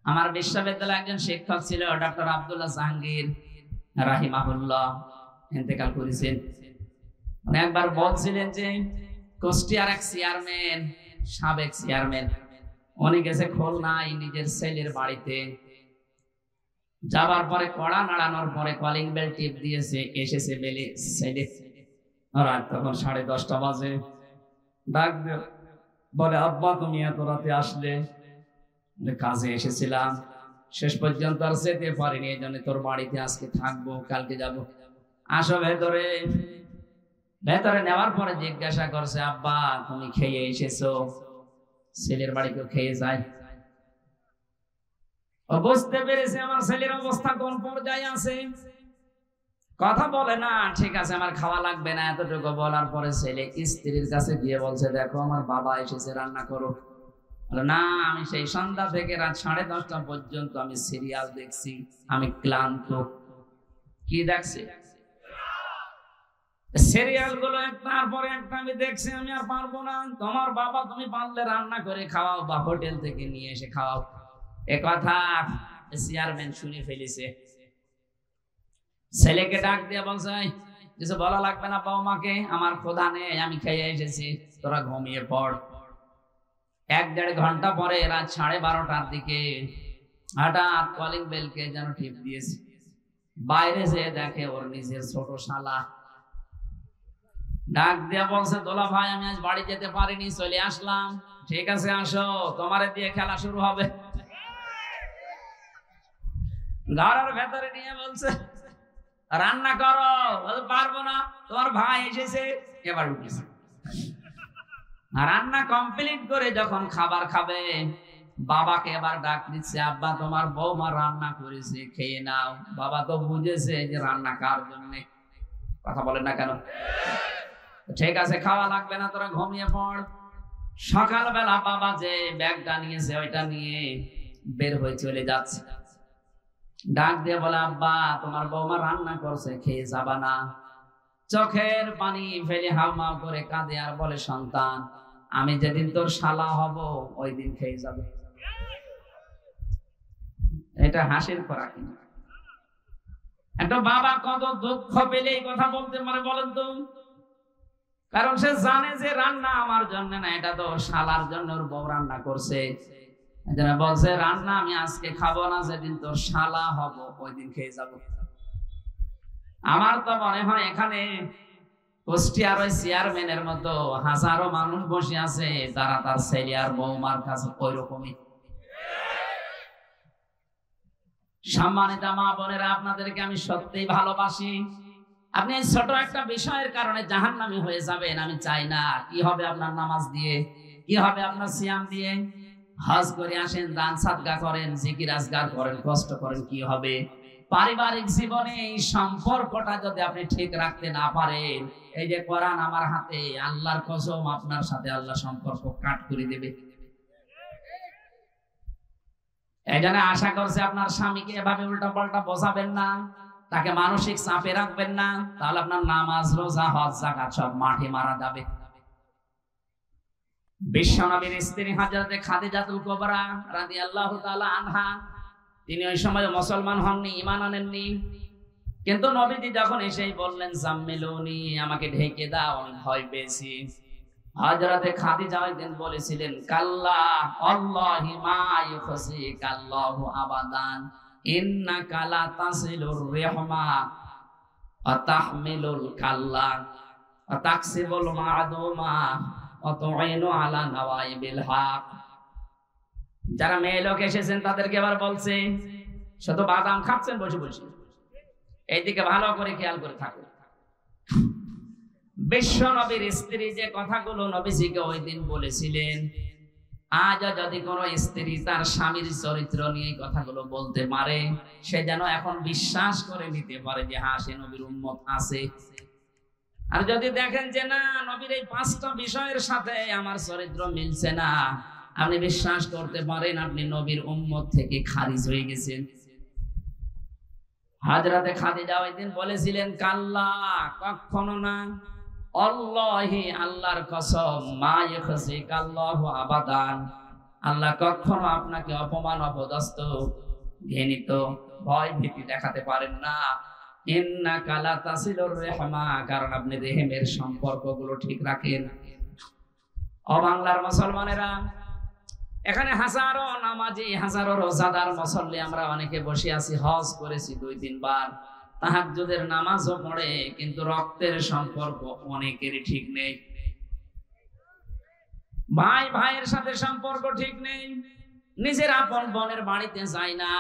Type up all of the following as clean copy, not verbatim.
আমার বিশ্ববিদ্যালয়ে একজন শিক্ষক ছিল ডক্টর আব্দুল্লাহ জাহাঙ্গীর রাহিমাহুল্লাহ, ইন্তেকাল করেছেন। একবার বলছিলেন যে কুষ্টিয়ার এক চেয়ারম্যান, সাবেক চেয়ারম্যান, উনি গেছে খুলনায় নিজের ছেলের বাড়িতে। যাবার পরে কড়া নাড়ানোর পরে কলিং বেল টিপ দিয়েছে, এসেছে বেলে ছেলে। রাত তখন 10:30 বাজে। ডাক বলে, আব্বা তুমি এত রাতে আসলে? কাজে এসেছিলাম, শেষ পর্যন্ত আর যেতে পারিনি, এই জন্য তোর বাড়িতে আজকে থাকবো, কালকে যাব। আসো ভেতরে। ভেতরে নেওয়ার পরে জিজ্ঞাসা করছে, আব্বা তুমি খেয়ে এসেছো? ছেলের বাড়ি কেউ খেয়ে যায়? ও বুঝতে পেরেছে আমার ছেলের অবস্থা কোন পর্যায়ে আছে। কথা বলে না, ঠিক আছে আমার খাওয়া লাগবে না, এতটুকু বলার পরে ছেলে স্ত্রীর কাছে গিয়ে বলছে, দেখো আমার বাবা এসেছে, রান্না করো। না, আমি সেই সন্ধ্যা থেকে রাত 10:30 পর্যন্ত আমি সিরিয়াল দেখছি, আমি ক্লান্ত। কি দেখছি? সিরিয়াল গুলো একটার পরে একটা আমি দেখছি, আমি আর পারবো না। তোমার বাবা তুমি পারলে রান্না করে খাওয়াও বা হোটেল থেকে নিয়ে এসে খাওয়াও। এ কথা চেয়ারম্যান শুনে ফেলেছে। ছেলেকে ডাক দিয়ে বলছে, কিছু বলা লাগবে না বৌমাকে, আমার ক্ষুধা নেই, আমি খেয়ে এসেছি, তোরা ঘুমিয়ে পড়। 1-1.5 ঘন্টা পরে রাত 12:30টার দিকে হঠাৎ কলিং বেলকে যেন টিপ দিয়েছে। বাইরে যেয়ে দেখে ওর নিজের ছোট শালা। ডাক দিয়ে বলছে, দোলা ভাই আমি আজ বাড়ি যেতে পারিনি, চলে আসলাম। ঠিক আছে আসো, তোমারে দিয়ে খেলা শুরু হবে। ঘরের ভেতরে নিয়ে বলছে, রান্না করো। পারবো না, তোমার ভাই এসেছে। এবার উঠেছে। রান্না কমপ্লিট করে যখন খাবার খাবে, বাবাকে এবার ডাক দিচ্ছে, আব্বা তোমার বৌমা রান্না করেছে, খেয়ে নাও। বাবা তো বুঝেছে যে রান্না কার জন্য। কথা বলেন না কেন? ঠিক আছে খাওয়া লাগবে না, তোরা ঘুমিয়ে পড়। সকালবেলা বাবা যে ব্যাগটা নিয়েছে ওইটা নিয়ে বের হয়ে চলে যাচ্ছে। ডাক দিয়ে বলে, আব্বা তোমার বৌমা রান্না করছে, খেয়ে যাবা না? চোখের পানি ফেলে হাউমাউ করে কাঁদে আর বলে, সন্তান আমি যেদিন তোর শালা হব ওই দিন খেয়ে যাবে। এটা হাসির করা কিনা? একটা বাবা কত দুঃখ পেলে এই কথা বলতে পারে বলেন তো? কারণ সে জানে যে রান্না আমার জন্য না, এটা তো শালার জন্য ওর বউ রান্না করছে। বলছে, রান্না আমি আজকে খাবো না, যেদিন তোর শালা হব ওই দিন খেয়ে যাব। আমার তো মনে হয় এখানে কুষ্টিয়ার ওই চেয়ারম্যানের মতো হাজারো মানুষ বসে আছে, তারা তার ছেলে আর বৌমার কাছে ওই রকমই। সম্মানিত মা বোনেরা, আপনাদেরকে আমি সত্যিই ভালোবাসি। আপনি এই ছোট একটা বিষয়ের কারণে জাহান্নামী হয়ে যাবেন, আমি চাই না। কি হবে আপনার নামাজ দিয়ে? কি হবে আপনার সিয়াম দিয়ে? হজ করে আসেন, দান সাদকা করেন, জিকির আজকার করেন, কষ্ট করেন, কি হবে? পারিবারিক জীবনে এই সম্পর্কটা যদি আপনি ঠিক রাখতে না পারেন, এই যে কোরআন আমার হাতে, আল্লাহর কসম আপনার সাথে আল্লাহ সম্পর্ক কাট করে দেবে। এই জন্য আশা করছে আপনার স্বামীকে এভাবে উল্টা পাল্টা বোঝাবেন না, তাকে মানসিক চাপে রাখবেন না, তাহলে আপনার নামাজ রোজা হজ যাকাত সব মাঠে মারা যাবে। বিশ্বনবীর স্ত্রী হযরতে খাদিজাতুল কুবরা রাদিয়াল্লাহু তাআলা আনহা, তিনি ওই সময় মুসলমান হননি, ঈমান আনেননি। কিন্তু নবীজি যখন এসেই বললেন, জাম্মিলুনি, আমাকে ঢেকে দাও, আমি ভয় পেয়েছি। হযরতে খাদিজা একদিন বলেছিলেন, কাল্লা আল্লাহি মা ইউখসিকাল্লাহু আবাদান ইন্নাকা লা তাসিলুর রাহমা ওয়া তাহমিলুল কাল্লা ওয়া তাকসিবুল মা'দুমা ওয়া তু'ইনু আলা নাওয়াইবিল হক। যারা মেয়ে লোক এসেছেন তাদেরকে এবার বলছে, শুধু বাদাম খাচ্ছেন বসে বসে, এইদিকে ভালো করে খেয়াল করে থাকুন। বিশ্ব নবীর স্ত্রী যে কথাগুলো নবীজিকে ওই দিন বলেছিলেন, আজ যদি কোনো স্ত্রী তার স্বামীর চরিত্র নিয়ে কথাগুলো বলতে পারে, সে যেন এখন বিশ্বাস করে নিতে পারে যে হ্যাঁ, সে নবীর উম্মত আছে। আর যদি দেখেন যে না, নবীর এই 5টা বিষয়ের সাথে আমার চরিত্র মিলছে না, আপনি বিশ্বাস করতে পারেন আপনি নবীর উম্মত থেকে খারিজ হয়ে গেছেন। হযরতে খাদিজা ওই দিন বলেছিলেন, কাল্লা, কখনো না, আল্লাহি, আল্লাহর কসম, মা ইউখসিকাল্লাহু আবাদান, আল্লাহ কখনো আপনাকে অপমান অপদস্থ ঘৃণিত ভয় ভীতি দেখাতে পারেন না। ইন্নাকা লা তাসিলুর রাহমা, কারণ আপনি রেহেমের সম্পর্কগুলো ঠিক রাখেন। ও বাংলার মুসলমানেরা, এখানে হাজারো নামাজি, হাজারো রোজাদার মুসল্লি আমরা অনেকে বসে আছি, হজ করেছি 2-3 বার, তাহাজ্জুদের নামাজও পড়ে, কিন্তু রক্তের সম্পর্ক অনেকেরই ঠিক নেই। ভাই ভাইয়ের সাথে সম্পর্ক ঠিক নেই, নিজের আপন বোনের বাড়িতে যায় না,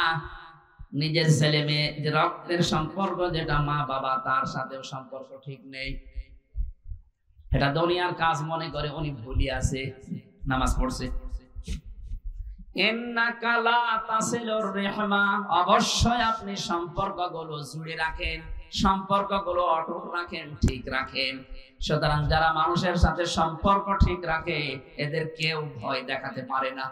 নিজের ছেলে মেয়ে যে রক্তের সম্পর্ক যেটা মা বাবা তার সাথেও সম্পর্ক ঠিক নেই। এটা দুনিয়ার কাজ মনে করে উনি ভুলি আছে, নামাজ পড়ছে। ইন্নাকা লা তাসিলুর রাহমা, অবশ্যই আপনি সম্পর্কগুলো জুড়ে রাখেন, সম্পর্কগুলো অটুট রাখেন, ঠিক রাখেন। সুতরাং যারা মানুষের সাথে সম্পর্ক ঠিক রাখে এদের কেউ ভয় দেখাতে পারে না।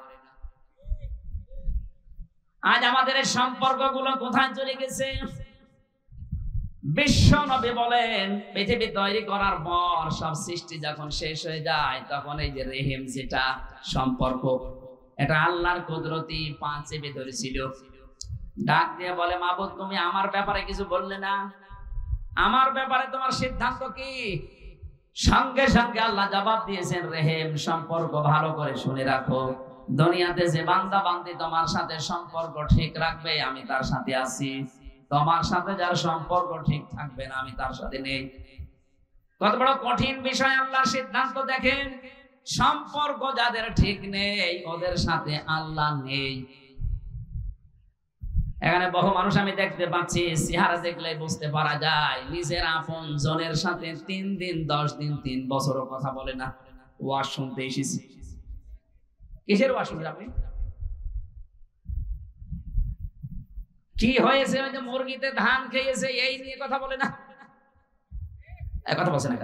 আজ আমাদের এই সম্পর্কগুলো কোথায় চলে গেছে? বিশ্ব নবী বলেন, পৃথিবী তৈরি করার পর সব সৃষ্টি যখন শেষ হয়ে যায়, তখন এই যে রেহেম যেটা সম্পর্ক, এটা আল্লাহর কুদরতি পাঁচে ভেতরে ছিল। ডাক দিয়ে বলে, মাবুদ তুমি আমার ব্যাপারে কিছু বললে না, আমার ব্যাপারে তোমার সিদ্ধান্ত কি? সঙ্গে সঙ্গে আল্লাহ জবাব দিয়েছেন, রেহেম সম্পর্ক ভালো করে শুনে রাখো। দুনিয়াতে যে বান্দা বান্দি তোমার সাথে সম্পর্ক ঠিক রাখবে আমি তার সাথে আছি, তোমার সাথে যার সম্পর্ক ঠিক থাকবে না আমি তার সাথে নেই। কত বড় কঠিন বিষয় আল্লাহর সিদ্ধান্ত দেখেন। সম্পর্ক যাদের ঠিক নেই ওদের সাথে আল্লাহ নেই। এখানে বহু মানুষ আমি দেখতে পাচ্ছি, চেহারা দেখলে বুঝতে পারা যায় নিজের আপন জনের সাথে 3 দিন 10 দিন 3 বছরও কথা বলে না। ওয়াজ শুনতে এসেছি। কিসের ওয়াজ শুনছেন আপনি? কি হয়েছে? ওই যে মুরগিতে ধান খেয়েছে এই নিয়ে কথা বলে না, কথা বলছে না।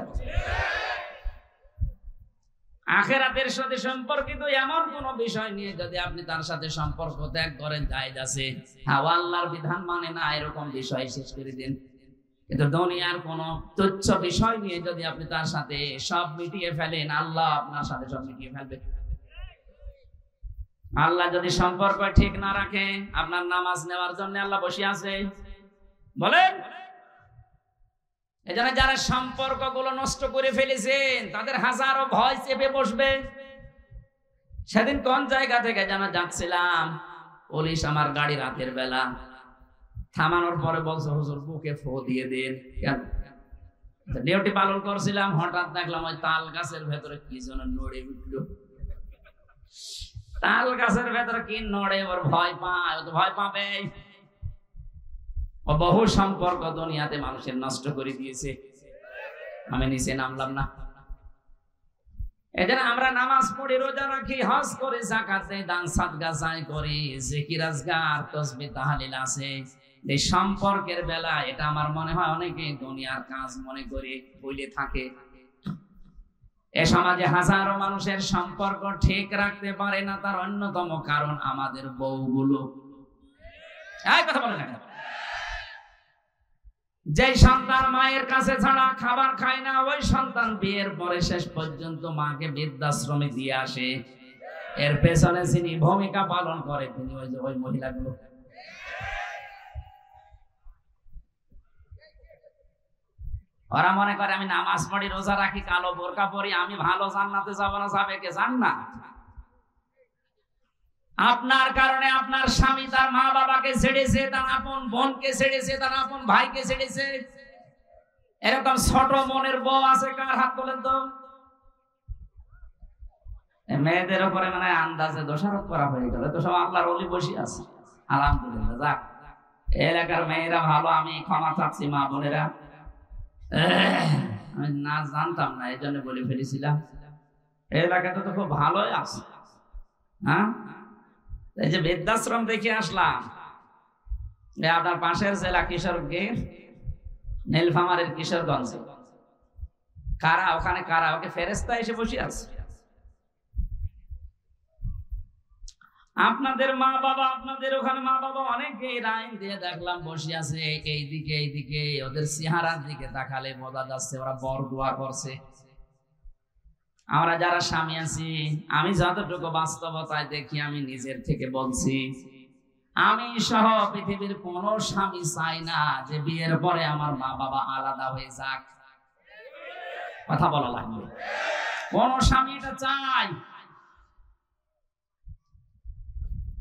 আখিরাতের সাথে সম্পর্কিত এমন কোন বিষয় নিয়ে যদি আপনি তার সাথে সম্পর্ক ত্যাগ করেন, জায়েজ আছে। হ্যাঁ, আল্লাহর বিধান মানে না এরকম বিষয় শেষ করে দিন। কিন্তু দুনিয়ার কোন তুচ্ছ বিষয় নিয়ে যদি আপনি তার সাথে সব মিটিয়ে ফেলেন, আল্লাহ আপনার সাথে সব মিটিয়ে ফেলবে। আল্লাহ যদি সম্পর্ক ঠিক না রাখে, আপনার নামাজ নেওয়ার জন্য আল্লাহ বসে আছে বলেন? এজন্য যারা সম্পর্কগুলো নষ্ট করে ফেলেছেন তাদের হাজারো ভয় চেপে বসবে। সেদিন কোন জায়গা থেকে যেন যাচ্ছিলাম, পুলিশ আমার গাড়ি রাতের বেলা থামানোর পরে বলছে, হুজুর বুকে ফু দিয়ে দিন। কেন? ডিউটি পালন করছিলাম, হঠাৎ দেখলাম ওই তাল গাছের ভেতরে কি যেন নড়ে উঠলো। তাল গাছের ভেতরে কি নড়ে, ওর ভয় পায়, ও তো ভয় পাবে। ও বহু সম্পর্ক দুনিয়াতে মানুষের নষ্ট করে দিয়েছে। আমি নিচে নামলাম না। এজন্য আমরা নামাজ পড়ি, রোজা রাখি, হজ করি, যাকাত দেই, দান সাদকা যাই করি, জিকির আজকার তাসবিহ তাহলিল আছে। এই সম্পর্কের বেলা এটা আমার মনে হয় অনেকে দুনিয়ার কাজ মনে করে বলে থাকে। এ সমাজে হাজারো মানুষের সম্পর্ক ঠিক রাখতে পারে না, তার অন্যতম কারণ আমাদের বউগুলো। এই কথা বলে না। যে সন্তান মায়ের কাছে ছাড়া খাবার খায় না, ওই সন্তান বিয়ের পরে শেষ পর্যন্ত মাকে বৃদ্ধাশ্রমে দিয়ে আসে। এর পেছনে যিনি ভূমিকা পালন করে তিনি ওই মহিলাগুলো। ওরা মনে করে আমি নামাজ পড়ি, রোজা রাখি, কালো বোরকা পরি, আমি ভালো জান্নাতে যাবো না, যাবে কে? জান্নাত। আপনার কারণে আপনার স্বামী তার মা বাবাকে ছেড়েছে, তার আপন বোনকে ছেড়েছে, তার আপন ভাইকে ছেড়েছে। এরকম ছোট মনের বউ আছে কার? হাত তোলেন তো। মেয়েদের উপরে মানে আন্দাজে দোষারোপ করা হয়ে গেল, তো সব আল্লাহর ওলি বসে আছে। আলহামদুলিল্লাহ, যাক এলাকার মেয়েরা ভালো, আমি ক্ষমা চাচ্ছি মা বোনেরা। আমি না জানতাম না, এই জন্য বলে ফেলেছিলাম। এলাকাটা তো খুব ভালোই আছে। হ্যাঁ, এই যে বৃদ্ধাশ্রম দেখে আসলাম, আপনার পাশের জেলা কিশোরগঞ্জ, নীলফামারীর কিশোরগঞ্জ। কারা ওখানে? কারা? ওকে ফেরেশতা এসে বসে আছে। আপনাদের মা বাবা, আপনাদের ওখানে মা বাবা অনেকে লাইন দিয়ে দেখলাম বসে আছে এইদিকে এইদিকে। ওদের চেহারার দিকে তাকালে বোঝা যাচ্ছে ওরা বড় দোয়া করছে। আমরা যারা স্বামী আছি, আমি যতটুকু বাস্তবতায় দেখি, আমি নিজের থেকে বলছি, আমি সহ পৃথিবীর কোন স্বামী চাই না যে বিয়ের পরে আমার মা বাবা আলাদা হয়ে যাক। কথা বলা লাগবে, কোন স্বামী এটা চাই?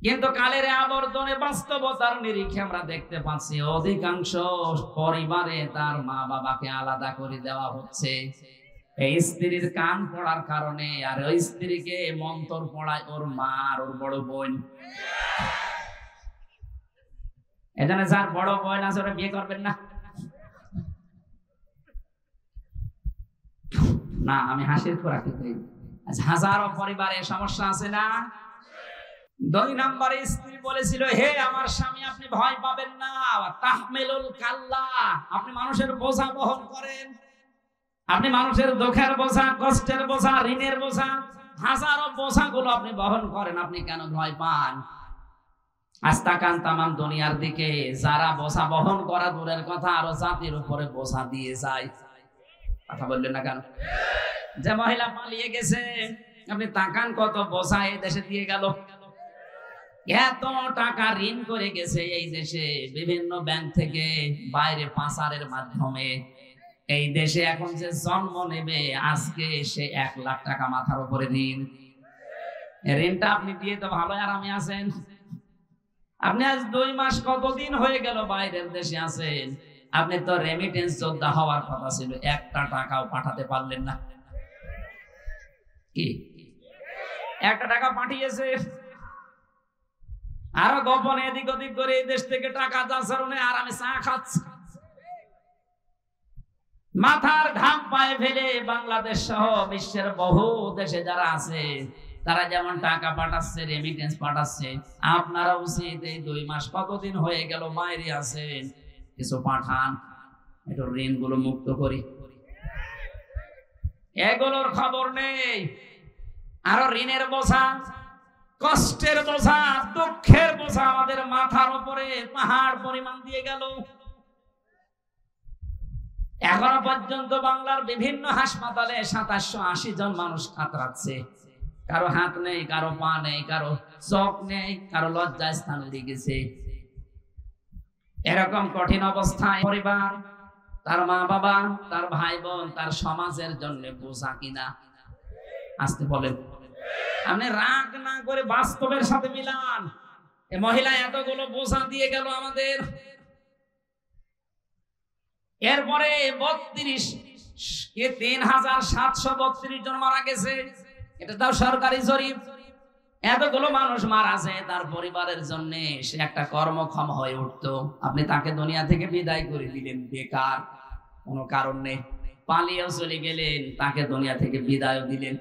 কিন্তু কালের আবর্তনে বাস্তবতার নিরিখে আমরা দেখতে পাচ্ছি অধিকাংশ পরিবারে তার মা বাবাকে আলাদা করে দেওয়া হচ্ছে এই স্ত্রীর কান পড়ার কারণে। আর ওই স্ত্রীকে মন্ত্র পড়ায় ওর মা আর ওর বড় বোন। এখানে যার বড় বোন আছে ওরা বিয়ে করবেন না? না, আমি হাসির খোরাক দিই। হাজারো পরিবারে সমস্যা আছে না? 2 নম্বরে স্ত্রী বলেছিল, হে আমার স্বামী, আপনি ভয় পাবেন না, তাহমিলুল কাল্লা, আপনি মানুষের বোঝা বহন করেন, আপনি মানুষের দুঃখের বোঝা, কষ্টের বোঝা, ঋণের বোঝা, হাজারো বোঝাগুলো আপনি বহন করেন, আপনি কেন ভয় পান? আস্তাকান তামাম দুনিয়ার দিকে যারা বোঝা বহন করা দূরের কথা, আরো জাতির উপরে বোঝা দিয়ে যায়। কথা বললেন না কেন? যে মহিলা পালিয়ে গেছে, আপনি তাকান কত বোঝা এই দেশে দিয়ে গেল। এত টাকা ঋণ করে গেছে এই দেশে বিভিন্ন ব্যাংক থেকে, বাইরে পাচারের মাধ্যমে। এই দেশে এখন যে জন্ম নেবে আজকে, সে 1 লাখ টাকা মাথার উপরে ঋণ। ঋণটা আপনি দিয়ে তো ভালো আরামে আছেন। আপনি আজ 2 মাস কতদিন হয়ে গেল বাইরের দেশে আছেন, আপনি তো রেমিটেন্স যোদ্ধা হওয়ার কথা ছিল, 1টা টাকাও পাঠাতে পারলেন না। কি 1টা টাকা পাঠিয়েছে? আরো গোপনে এদিক ওদিক করে এই দেশ থেকে টাকা যাচ্ছে, আরামে চা খাচ্ছে। মাথার ঘাম পায়ে ফেলে বাংলাদেশ সহ বিশ্বের বহু দেশে যারা আছে, তারা যেমন টাকা পাঠাচ্ছে, রেমিটেন্স পাঠাচ্ছে, আপনারা উচিত এই 2 মাস কতদিন হয়ে গেল বাইরে আছেন, কিছু পাঠান, একটু ঋণ গুলো মুক্ত করি। এগুলোর খবর নেই। আরো ঋণের বোঝা, কষ্টের বোঝা, দুঃখের বোঝা আমাদের মাথার উপরে পাহাড় পরিমাণ দিয়ে গেল। এখনো পর্যন্ত বাংলার বিভিন্ন হাসপাতালে 2780 জন মানুষ কাতরাচ্ছে। কারো হাত নেই, কারো পা নেই, কারো চোখ নেই, কারো লজ্জায় স্থান লেগেছে। এরকম কঠিন অবস্থায় পরিবার, তার মা বাবা, তার ভাই বোন, তার সমাজের জন্য বোঝা কিনা? আসতে বলেন। আপনি রাগ না করে বাস্তবের সাথে মিলান। এই মহিলা এতগুলো বোঝা দিয়ে গেল আমাদের। এরপরে 3732 জন মারা গেছে, এটা তাও সরকারি জরিপ। এতগুলো মানুষ মারা যায়, তার পরিবারের জন্য সে একটা কর্মক্ষম হয়ে উঠতো, আপনি তাকে দুনিয়া থেকে বিদায় করে দিলেন বেকার, কোনো কারণ নেই। পালিয়েও চলে গেলেন, তাকে দুনিয়া থেকে বিদায় দিলেন।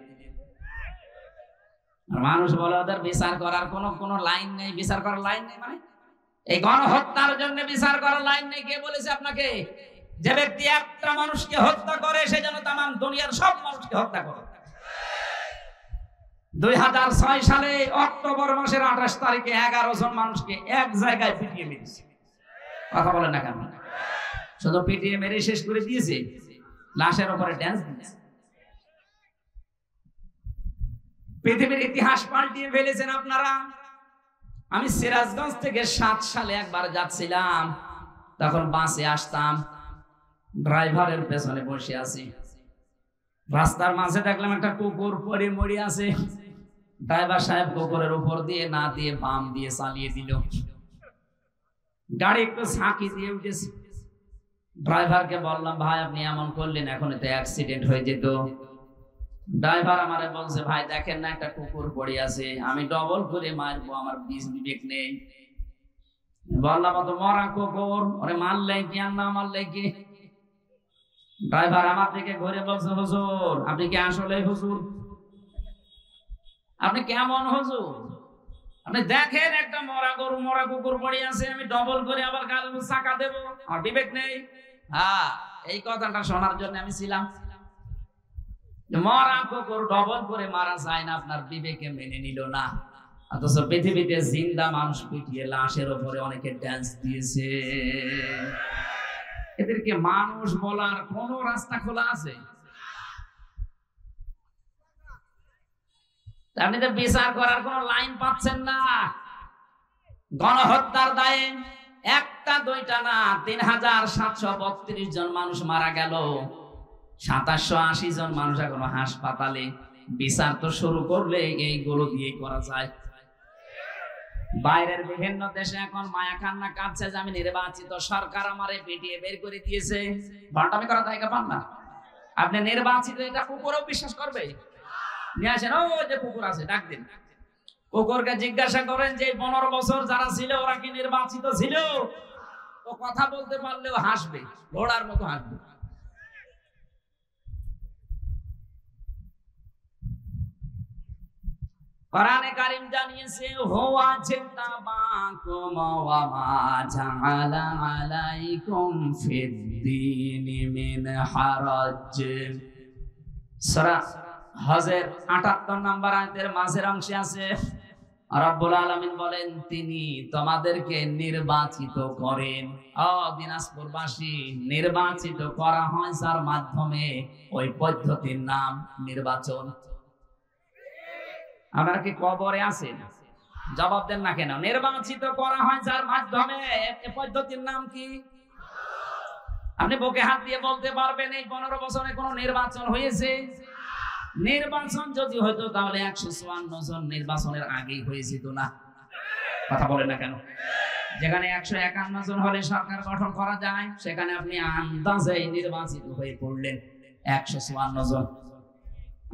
মানুষ বলে ওদের বিচার করার কোনো লাইন নেই। বিচার করার লাইন নেই মানে এই গণহত্যার জন্য বিচার করার লাইন নেই। কে বলেছে আপনাকে? যে ব্যক্তি একটা মানুষকে হত্যা করে সে যেন তাম দুনিয়ার সব মানুষকে হত্যা করে। 2006 সালে অক্টোবর মাসের 28 তারিখে 11 জন মানুষকে এক জায়গায় পিটিয়ে মেরেছে। কথা বলেন না কেন? শুধু পিটিয়ে মেরে শেষ করে দিয়েছে, লাশের উপরে ড্যান্স দিয়েছে। পৃথিবীর ইতিহাস পাল্টিয়ে ফেলেছেন আপনারা। আমি সিরাজগঞ্জ থেকে 7 সালে একবার যাচ্ছিলাম, তখন বাসে আসতাম, ড্রাইভারের পেছনে বসে আছি। রাস্তার মাঝে দেখলাম একটা কুকুর পড়ে মরে আছে। ড্রাইভার সাহেব কুকুরের উপর দিয়ে না দিয়ে বাম দিয়ে চালিয়ে দিল। গাড়ি একটু ঝাঁকি দিয়ে উঠেছে। ড্রাইভারকে বললাম, ভাই আপনি এমন করলেন, এখন তো অ্যাক্সিডেন্ট হয়ে যেত। ড্রাইভার আমারে বলছে, ভাই দেখেন না একটা কুকুর পড়ে আছে, আমি ডবল করে মারবো, আমার বিবেক নেই। বললাম তো মরা কুকুর, ওরে মারলে কি আর না মারলে কি? ড্রাইভার আমার দিকে ঘুরে বলছে, হুজুর আপনি কি আসলে হুজুর? আপনি কেমন হুজুর? আপনি দেখেন একটা মরা গরু, মরা কুকুর পড়ে আছে, আমি ডবল করে আবার গালে চাকা দেবো, আমার বিবেক নেই? হ্যাঁ, এই কথাটা শোনার জন্য আমি ছিলাম। মরা কুকুর ডবল করে মারা যায় না, আপনার বিবেকে মেনে নিল না। অথচ পৃথিবীতে জিন্দা মানুষ পিটিয়ে লাশের উপরে অনেকে ড্যান্স দিয়েছে। এদেরকে মানুষ বলার কোন রাস্তা খোলা আছে? আপনি তো বিচার করার কোন লাইন পাচ্ছেন না। গণহত্যার দায়ে একটা দুইটা না ৩,৭৩২ জন মানুষ মারা গেল, ২৭৮০ জন মানুষ এখনো হাসপাতালে। বিচার তো শুরু করলে এইগুলো দিয়ে করা যায়। বাইরের বিভিন্ন দেশে এখন মায়া কান্না কাঁদছে যে আমি নির্বাচিত, সরকার আমারে পিটিয়ে বের করে দিয়েছে। ভণ্ডামি করা জায়গা পান না। আপনি নির্বাচিত, এটা কুকুরও বিশ্বাস করবে? নিয়ে আসেন, ওই যে কুকুর আছে, ডাক দিন। কুকুরকে জিজ্ঞাসা করেন যে 15 বছর যারা ছিল ওরা কি নির্বাচিত ছিল? ও কথা বলতে পারলেও হাসবে, ঘোড়ার মতো হাসবে। কোরআনে কারীম জানিয়েছে, হুয়া জিতাবাকুম ওয়া মা জাআলা আলাইকুম ফিদ-দীনি মিন হারাজ। সূরা হজের 78 নম্বর আয়াতের মাঝের অংশে আছে, রব্বুল আলামিন বলেন তিনি তোমাদেরকে নির্বাচিত করেন। দিনাজপুরবাসী, নির্বাচিত করা হয় যার মাধ্যমে, ওই পদ্ধতির নাম নির্বাচন। আপনারা কি কবরে আছেন? জবাব দেন না কেন? নির্বাচিত করা হয় যার মাধ্যমে, এই পদ্ধতির নাম কি? আপনি বুকে হাত দিয়ে বলতে পারবেন এই 15 বছরে কোন নির্বাচন হয়েছে? নির্বাচন যদি হয়তো তাহলে 154 জন নির্বাচনের আগেই হয়েছিল না। কথা বলেন না কেন? যেখানে 151 জন হলে সরকার গঠন করা যায়, সেখানে আপনি আন্দাজে নির্বাচিত হয়ে পড়লেন 154 জন।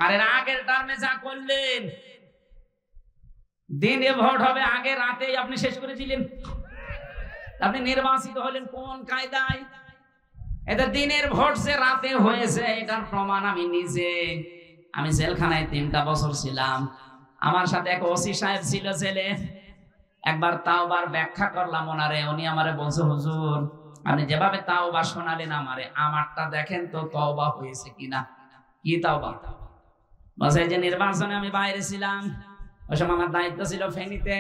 আর এর আগের টার্মে যা করলেন, দিনে ভোট হবে, আগে রাতেই আপনি শেষ করে দিলেন। আপনি নির্বাচিত হলেন কোন কায়দায়? এটা দিনের ভোট যে রাতে হয়েছে, এটার প্রমাণ আমি নিজে। আমি জেলখানায় 3টা বছর ছিলাম। আমার সাথে এক ওসি সাহেব ছিল জেলে। একবার তাওবার ব্যাখ্যা করলাম ওনারে, উনি আমারে বলছে, হুজুর আপনি যেভাবে তাওবা শোনালেন আমারে, আমারটা দেখেন তো তওবা হয়েছে কিনা। কি তাওবা? বলছে যে নির্বাচনে আমি বাইরে ছিলাম, ওই সময় আমার দায়িত্ব ছিল ফেনীতে।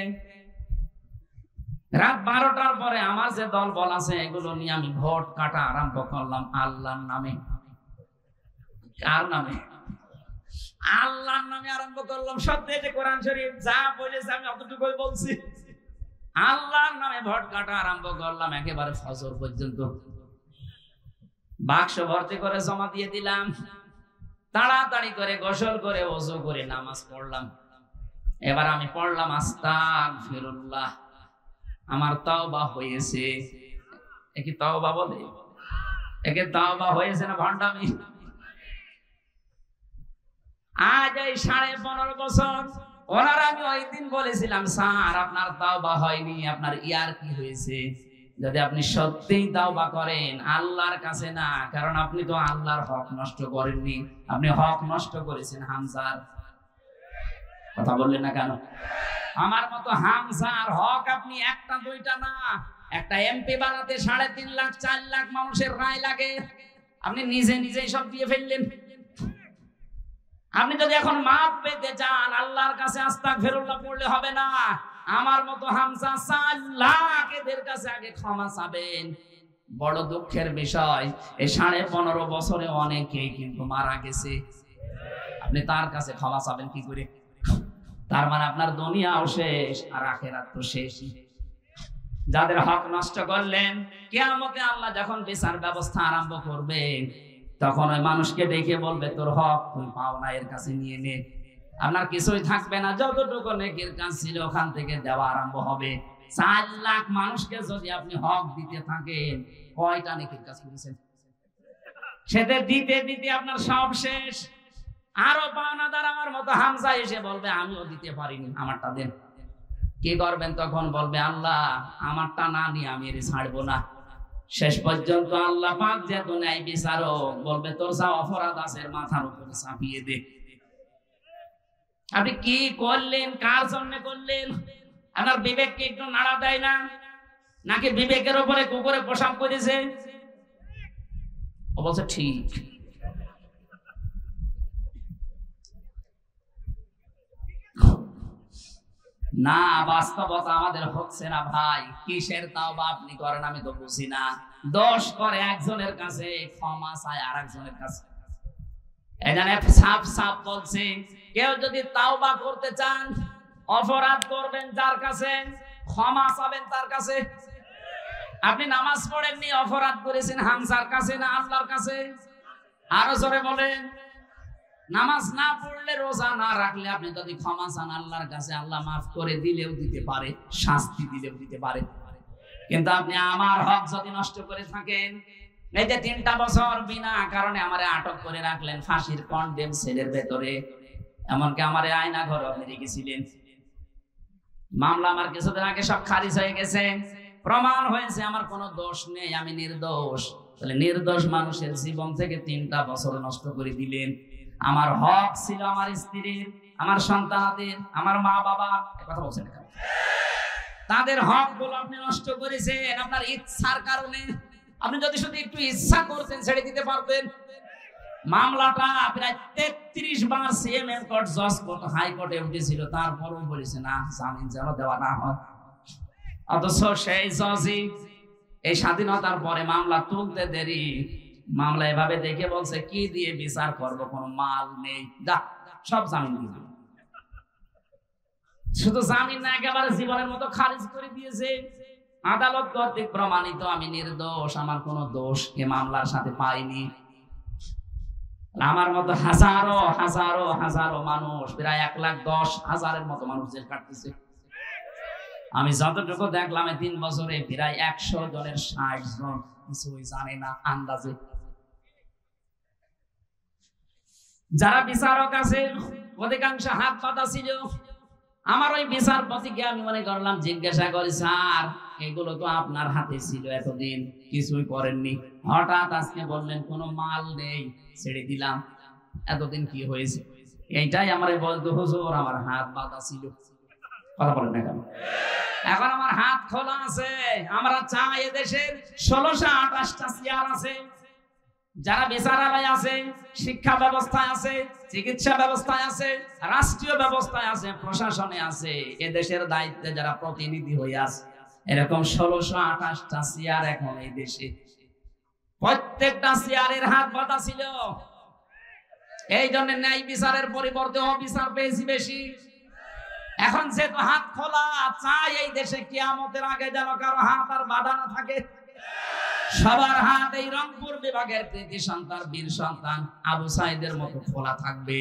রাত 12টার পরে আমার যে দল বল আছে এগুলো নিয়ে আমি ভোট কাটা আরম্ভ করলাম আল্লাহর নামে। কার নামে? আল্লাহর নামে আরম্ভ করলাম। সত্যি যে কোরআন শরীফ যা বলেছে আমি অতটুকুই বলছি। আল্লাহর নামে ভোট কাটা আরম্ভ করলাম একেবারে ফজর পর্যন্ত। বাক্স ভর্তি করে জমা দিয়ে দিলাম। তাড়াতাড়ি করে গোসল করে ওযু করে নামাজ পড়লাম। এবার আমি পড়লাম আস্তাগফিরুল্লাহ, আমার তাওবা হয়েছে। একে তাওবা বলে? একে তাওবা হয়েছে না ভণ্ডামি? আজ এই 15.5 বছর ওনার আমি ওই দিন বলেছিলাম, স্যার আপনার তাওবা হয়নি, আপনার ইয়ার কি হয়েছে। যদি আপনি সত্যিই তাওবা করেন আল্লাহর কাছে না, কারণ আপনি তো আল্লাহর হক নষ্ট করেননি, আপনি হক নষ্ট করেছেন হামজার। কথা বললেন না কেন? আমার মতো হামজার হক আপনি একটা দুইটা না, একটা এমপি বানাতে 3.5 লাখ 4 লাখ মানুষের রায় লাগে। আপনি নিজে নিজেই সব দিয়ে ফেললেন। আপনি যদি এখন মাপ পেতে চান আল্লাহর কাছে আস্তাগফিরুল্লাহ পড়লে হবে না। আমার মতো হামজা 4 লাখ এদের কাছে আগে ক্ষমা চাবেন। বড় দুঃখের বিষয়, এই 15.5 বছরে অনেকেই কিন্তু মারা গেছে। আপনি তার কাছে ক্ষমা চাবেন কি করে? তার মানে আপনার দুনিয়াও শেষ আর আখিরাত তো শেষই। যাদের হক নষ্ট করলেন, কিয়ামতে আল্লাহ যখন বিচার ব্যবস্থা আরম্ভ করবে, তখন ওই মানুষকে ডেকে বলবে তোর হক তুই পাও না, এর কাছে নিয়ে নে। আপনার কিছুই থাকবে না, যতটুকু নেকির কাজ ছিল ওখান থেকে দেওয়া আরম্ভ হবে। 4 লাখ মানুষকে যদি আপনি হক দিতে থাকেন, কয়টা নেকির কাজ করেছেন? সেটা দিতে দিতে আপনার সব শেষ। আরো পাওনাদার আমার মতো হামজা এসে বলবে আমিও দিতে পারিনি, আমারটা দেন। কি করবেন তখন? বলবে আল্লাহ আমারটা না নিয়ে আমি এর ছাড়বো না। শেষ পর্যন্ত আল্লাহ পাক যেহেতু ন্যায় বিচারক, বলবে তোর যা অপরাধ আছে মাথার উপরে চাপিয়ে দে। আপনি কি করলেন? কার জন্য করলেন? আপনার বিবেককে একটু নাড়া দেয় না? নাকি বিবেকের উপরে কুকুরে প্রসাব করেছে? ও বলছে ঠিক। না, বাস্তবতা আমাদের হচ্ছে না ভাই। কিসের তাওবা আপনি করেন আমি তো বুঝি না। দোষ করে একজনের কাছে, ক্ষমা চায় আরেকজনের কাছে। এখানে সাফ সাফ বলছে কেউ যদি তাওবা করতে চান, অপরাধ করবেন যার কাছে, ক্ষমা চাবেন তার কাছে। আপনি নামাজ পড়েননি, অপরাধ করেছেন হামসার কাছে না আল্লাহর কাছে? আরো জোরে বলেন। নামাজ না পড়লে, রোজা না রাখলে আপনি যদি ক্ষমা চান আল্লাহর কাছে, আল্লাহ মাফ করে দিলেও দিতে পারে, শাস্তি দিলেও দিতে পারে। কিন্তু আপনি আমার হক যদি নষ্ট করে থাকেন, এই যে 3টা বছর বিনা কারণে আমারে আটক করে রাখলেন ফাঁসির কন্ডেম সেলের ভেতরে, এমনকি আমারে আয়না ঘরে আপনি রেখেছিলেন। মামলা আমার কিছুদিন আগে সব খারিজ হয়ে গেছে, প্রমাণ হয়েছে আমার কোনো দোষ নেই, আমি নির্দোষ। তাহলে নির্দোষ মানুষের জীবন থেকে 3টা বছর নষ্ট করে দিলেন। আমার হক ছিল আমার স্ত্রীর, আমার সন্তানাদের, আমার মা বাবা, কথা বলছেন না, তাদের হক গুলো আপনি নষ্ট করেছেন আপনার ইচ্ছার কারণে। আপনি যদি শুধু একটু ইচ্ছা করতেন ছেড়ে দিতে পারতেন। মামলাটা প্রায় 33 বার সিএমএম কোর্ট, জজ কোর্ট, হাইকোর্টে উঠেছিল, তারপরও বলেছে না, জামিন যেন দেওয়া না হয়। অথচ সেই জজই এই স্বাধীনতার পরে মামলা তুলতে দেরি, মামলা এভাবে দেখে বলছে কি দিয়ে বিচার করবো, কোনো মাল নেই, যা সব জামিন দিবে। শুধু জামিন না, একেবারে জীবনের মতো খারিজ করে দিয়েছে। আদালত কর্তৃক প্রমাণিত আমি নির্দোষ, আমার কোনো দোষ এ মামলার সাথে পাইনি। আমার মতো হাজারো হাজারো হাজারো মানুষ, প্রায় 1,10,000-এর মতো মানুষ জেল কাটতেছে। আমি যতটুকু দেখলাম 3 বছরে প্রায় 100 জনের 60 জন কিছুই জানে না আন্দাজে। যারা বিচারক আছে অধিকাংশ হাত পাতা ছিল। আমার ওই বিচারপতিকে আমি মনে করলাম, জিজ্ঞাসা করি, স্যার এগুলো তো আপনার হাতে ছিল, এতদিন কিছুই করেননি, হঠাৎ আজকে বললেন কোনো মাল নেই, ছেড়ে দিলাম, এতদিন কি হয়েছে? এইটাই আমার বলতো, হুজুর আমার হাত বাঁধা ছিল। কথা বলেন না কেন? এখন আমার হাত খোলা আছে। আমরা চাই এদেশের 1628টা চেয়ার আছে, যারা বিচারালয় আছে, শিক্ষা ব্যবস্থায় আছে, চিকিৎসা ব্যবস্থায় আছে, রাষ্ট্রীয় ব্যবস্থায় আছে, প্রশাসনে আছে, এদেশের দায়িত্বে যারা প্রতিনিধি হয়ে আছে, এরকম 1628টা চেয়ার এখন এই দেশে। প্রত্যেকটা চেয়ারের হাত বাঁধা ছিল। এই জন্য ন্যায় বিচারের পরিবর্তে অবিচার পেয়েছি বেশি। এখন যেহেতু হাত খোলা, চাই এই দেশে কিয়ামতের আগে যেন কারো হাত আর বাঁধা না থাকে। সবার হাত এই রংপুর বিভাগের কৃতি সন্তান, বীর সন্তান আবু সাইদের মতো খোলা থাকবে।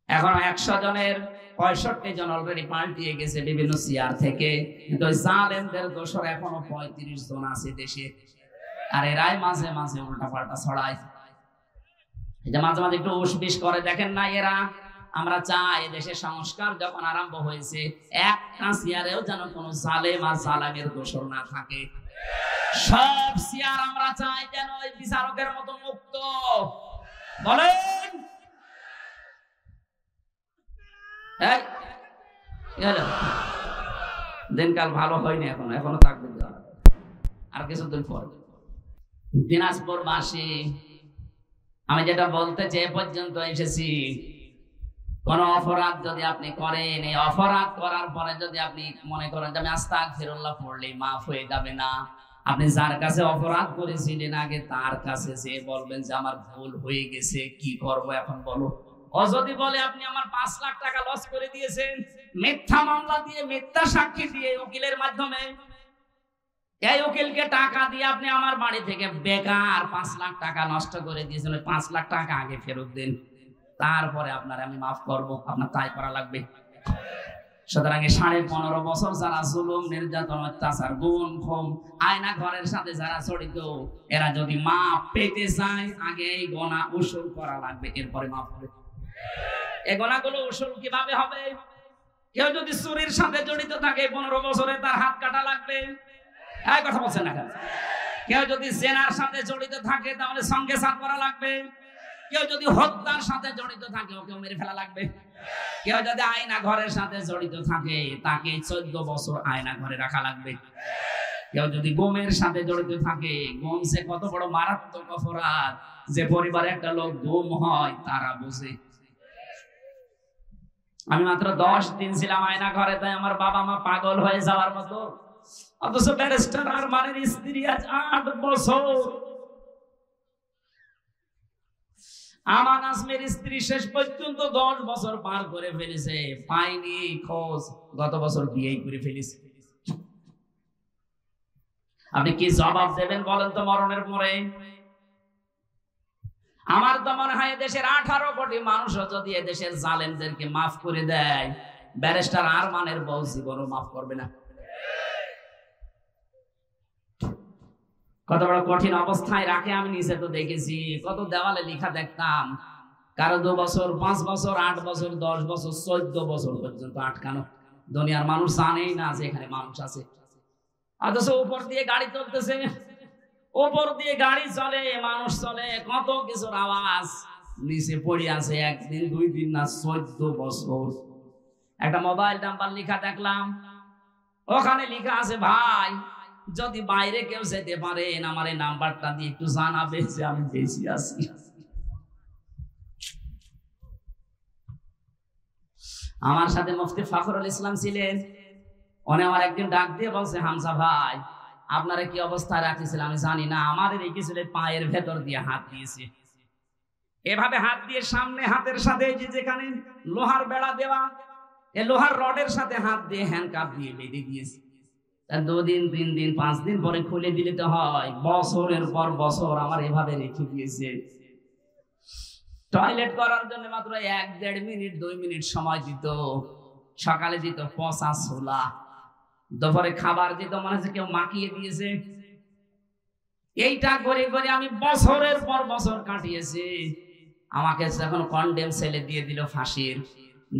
এখন 100 জনের 65 জন অলরেডি পাল্টিয়ে গেছে বিভিন্ন চেয়ার থেকে, কিন্তু জালেমদের দোসর এখনো 35 জন আছে দেশে। আর এরাই মাঝে মাঝে উল্টা পাল্টা ছড়ায়, এটা মাঝে মাঝে একটু উসবিস করে, দেখেন না এরা। আমরা চাই দেশে সংস্কার যখন আরম্ভ হয়েছে, একটা চেয়ারেও যেন কোনো জালেম আর জালামের দোসর না থাকে। সব চেয়ার আমরা চাই যেন ওই বিচারকের মতো মুক্ত। বলেন দিনকাল ভালো হয়নি, এখনো থাকবে আর কিছুদিন পর। দিনাজপুরবাসী, আমি যেটা বলতে চাই, পর্যন্ত এসেছি, কোন অপরাধ যদি আপনি করেন, এই অপরাধ করার পরে যদি আপনি মনে করেন যে আমি আস্তাগফিরুল্লাহ পড়লেই মাফ হয়ে যাবে না, আপনি যার কাছে অপরাধ করেছিলেন আগে তার কাছে যে বলবেন যে আমার ভুল হয়ে গেছে, কি করব এখন বলো। ও যদি বলে আপনি আমার 5 লাখ টাকা লস করে দিয়েছেন, মিথ্যা মামলা দিয়ে, মিথ্যা সাক্ষী দিয়ে, উকিলের মাধ্যমে, এই উকিলকে টাকা দিয়ে আপনি আমার বাড়ি থেকে বেকার 5 লাখ টাকা নষ্ট করে দিয়েছেন, 5 লাখ টাকা আগে ফেরত দেন, তারপরে আপনার আমি মাফ করব, আপনার তাই করা লাগবে। সুতরাং 15.5 বছর যারা জুলুম, নির্যাতন, অত্যাচার, গুম, খুন, আয়না ঘরের সাথে যারা জড়িত, এরা যদি মাফ পেতে চায় আগে এই গোনা উসুল করা লাগবে, এরপরে মাফ হবে। এই গোনাগুলো উসুল কিভাবে হবে? কেউ যদি চুরির সাথে জড়িত থাকে 15 বছরে তার হাত কাটা লাগবে। এই কথা বলছেন না কেন? কেউ যদি জেনার সাথে জড়িত থাকে তাহলে সঙ্গে সাথ করা লাগবে। কেউ যদি হত্যার সাথে জড়িত থাকে ওকে মেরে ফেলা লাগবে। কেউ যদি আয়না ঘরের সাথে জড়িত থাকে তাকে 14 বছর আয়না ঘরে রাখা লাগবে। কেউ যদি গুমের সাথে জড়িত থাকে, গুম সে কত বড় মারাত্মক অপরাধ, যে পরিবারে একটা লোক গুম হয় তারা বুঝে। আমি মাত্র 10 দিন ছিলাম আয়না ঘরে, তাই আমার বাবা মা পাগল হয়ে যাওয়ার মতো। অথচ ব্যারিস্টার আরমানের স্ত্রী আজ 8 বছর আমান আজমের স্ত্রী শেষ পর্যন্ত 10 বছর পার করে ফেলেছে, পাইনি খোঁজ, গত বছর বিয়ে করে ফেলেছে। আপনি কি জবাব দেবেন বলেন তো মরণের পরে? আমার তো মনে হয় দেশের 18 কোটি মানুষও যদি দেশের জালেমদেরকে মাফ করে দেয়, ব্যারিস্টার আরমানের বউ জীবনও মাফ করবে না। কত বড় কঠিন অবস্থায় রাখে আমি নিজে তো দেখেছি, কত দেওয়ালে লেখা দেখতাম, কারো 2 বছর 5 বছর 8 বছর 10 বছর 14 বছর পর্যন্ত আটকানো। দুনিয়ার মানুষ জানেই না যে এখানে মানুষ আছে, অথচ উপর দিয়ে গাড়ি চলতেছে, উপর দিয়ে গাড়ি চলে, মানুষ চলে, কত কিছুর আওয়াজ, নিচে পড়ে আছে 1 দিন 2 দিন না 14 বছর। একটা মোবাইল নাম্বার লেখা দেখলাম, ওখানে লেখা আছে, ভাই যদি বাইরে কেউ যেতে পারেন আমার এই নাম্বারটা দিয়ে একটু জানাবে যে আমি বেশি আছি। আমার সাথে মুফতি ফখরুল ইসলাম ছিলেন, উনি আমার একদিন ডাক দিয়ে বলছে, হামজা ভাই আপনারা কি অবস্থায় রাখছিলেন আমি জানি না, আমাদের রেখেছিল পায়ের ভেতর দিয়ে হাত দিয়েছে, এভাবে হাত দিয়ে সামনে হাতের সাথে যেখানে লোহার বেড়া দেওয়া, এই লোহার রডের সাথে হাত দিয়ে হ্যান্ডকাপ দিয়ে বেঁধে দিয়েছে। 2 দিন 3 দিন 5 দিন পরে খুলে দিলে তো হয়, বছরের পর বছর আমার এভাবে রেখে দিয়েছে। টয়লেট করার জন্য মাত্র 1-1.5 মিনিট 2 মিনিট সময় দিত, সকালে দিত পচা ছোলা, দুপুরে খাবার দিত মনে হচ্ছে কেউ মাখিয়ে দিয়েছে। এইটা করে করে আমি বছরের পর বছর কাটিয়েছি। আমাকে যখন কন্ডেম ছেলে দিয়ে দিল ফাঁসির,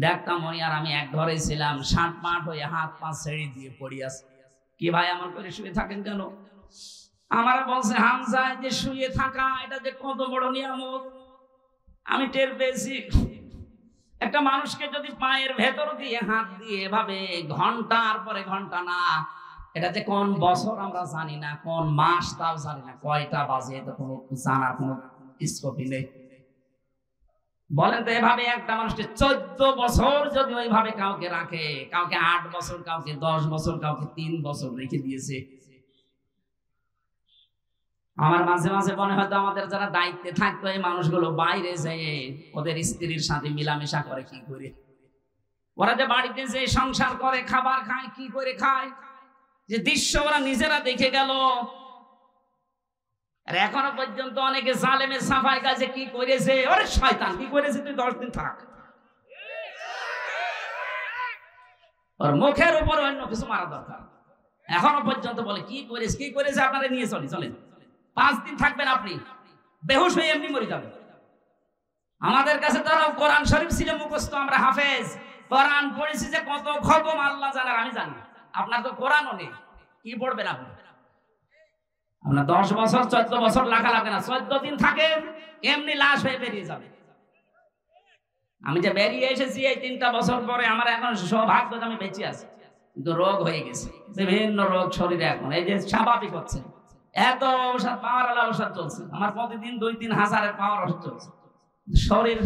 দেখতাম ওই আর আমি এক ঘরে ছিলাম, 60 পাট হয়ে হাত পা ছেড়ে দিয়ে পড়ি আছে। কি ভাই আমার করে শুয়ে থাকেন কেন? আমার বলছে, হামজা যে শুয়ে থাকা এটা যে কত বড় নিয়ামত আমি টের পেয়েছি। একটা মানুষকে যদি পায়ের ভেতর দিয়ে হাত দিয়ে এভাবে ঘন্টার পরে ঘন্টা, না এটা যে কোন বছর আমরা জানি না, কোন মাস তাও জানি না, কয়টা বাজে এটা কোনো জানার কোনো স্কোপই নেই। বলেন তো এভাবে একটা মানুষকে 14 বছর যদি ওইভাবে কাউকে রাখে, কাউকে 8 বছর, কাউকে 10 বছর, কাউকে 3 বছর রেখে দিয়েছে। আমার মাঝে মাঝে মনে হয়তো আমাদের যারা দায়িত্বে থাকতো এই মানুষগুলো বাইরে যেয়ে ওদের স্ত্রীর সাথে মিলামেশা করে কি করে, ওরা যে বাড়িতে যে সংসার করে খাবার খায় কি করে খায়, যে দৃশ্য ওরা নিজেরা দেখে গেল। আর এখনো পর্যন্ত অনেকে জালেমের সাফাই কাজে কি করেছে, ওরে শয়তান কি করেছে তুই 10 দিন থাক, ওর মুখের উপর অন্য কিছু মারা দরকার। এখনো পর্যন্ত বলে কি করেছে কি করেছে, আপনারা নিয়ে চলেন 5 দিন থাকবেন আপনি, বেহুশ হয়ে এমনি মরে যাবেন। আমাদের কাছে তারা কোরআন শরীফ ছিল মুখস্থ, আমরা হাফেজ, কোরআন পড়েছি যে কত খতম আল্লাহ জানার আমি জানি, আপনার তো কোরআনও নেই, কি পড়বেন আপনি? আপনার 10 বছর 14 বছর লাগা লাগে না, 14 দিন থাকেন এমনি লাশ হয়ে বেরিয়ে যাবে। আমি যে বেরিয়ে এসেছি এই 3টা বছর পরে, আমার এখন সৌভাগ্য আমি বেঁচে আছি, কিন্তু রোগ হয়ে গেছে, বিভিন্ন রোগ শরীরে এখন এই যে স্বাভাবিক হচ্ছে, এত ঔষধ পাওয়ার ঔষধ চলছে আমার, প্রতিদিন 2-3 হাজারের পাওয়ার ওষুধ চলছে, শরীর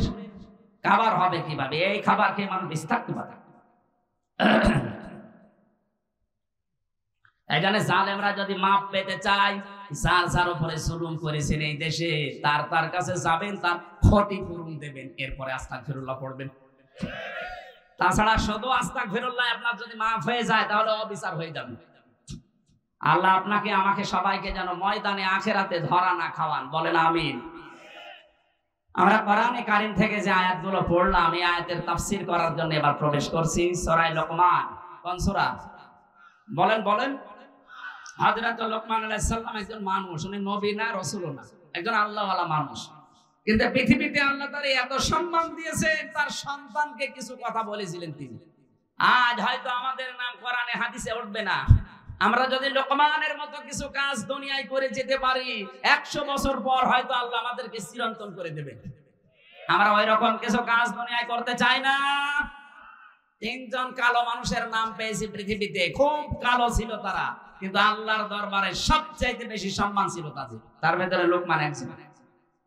খাবার হবে কিভাবে? এই খাবার খেয়ে মানুষ বেশি থাকতে পারে। এখানে জালেমরা যদি মাপ পেতে চায়, যার যার উপরে জুলুম করেছেন এই দেশে, তার কাছে যাবেন, তার ক্ষতিপূরণ দেবেন, এরপরে আস্তাগফিরুল্লাহ পড়বেন। তাছাড়া শুধু আস্তাগফিরুল্লাহ আপনার যদি মাফ হয়ে যায় তাহলে অবিচার হয়ে যাবে। আল্লাহ আপনাকে আমাকে সবাইকে যেন ময়দানে আখিরাতে ধরা না খাওয়ান, বলেন আমিন। আমরা কোরআনে কারীম থেকে যে আয়াতগুলো পড়লাম, এই আয়াতের তাফসীর করার জন্য এবার প্রবেশ করছি সূরা লোকমান। কোন সূরা? বলেন। হযরত লোকমান আলাইহিস সালাম একজন মানুষ, উনি নবী না, রাসূল না, একজন আল্লাহওয়ালা মানুষ, কিন্তু পৃথিবীতে আল্লাহ তার এত সম্মান দিয়েছে, তার সন্তানকে কিছু কথা বলেছিলেন তিনি। আজ হয়তো আমাদের নাম কোরআনে হাদিসে উঠবে না, আমরা যদি লোকমানের মতো কিছু কাজ দুনিয়ায় করে যেতে পারি, 100 বছর পর হয়তো আল্লাহ আমাদেরকে চিরন্তন করে দেবে। আমরা ওই রকম কিছু কাজ দুনিয়ায় করতে চাই না। 3 জন কালো মানুষের নাম পেয়েছি পৃথিবীতে, খুব কালো ছিল তারা, কিন্তু আল্লাহর দরবারে সবচাইতে বেশি সম্মান ছিল তাদের, তার ভেতরে লোকমান একজন।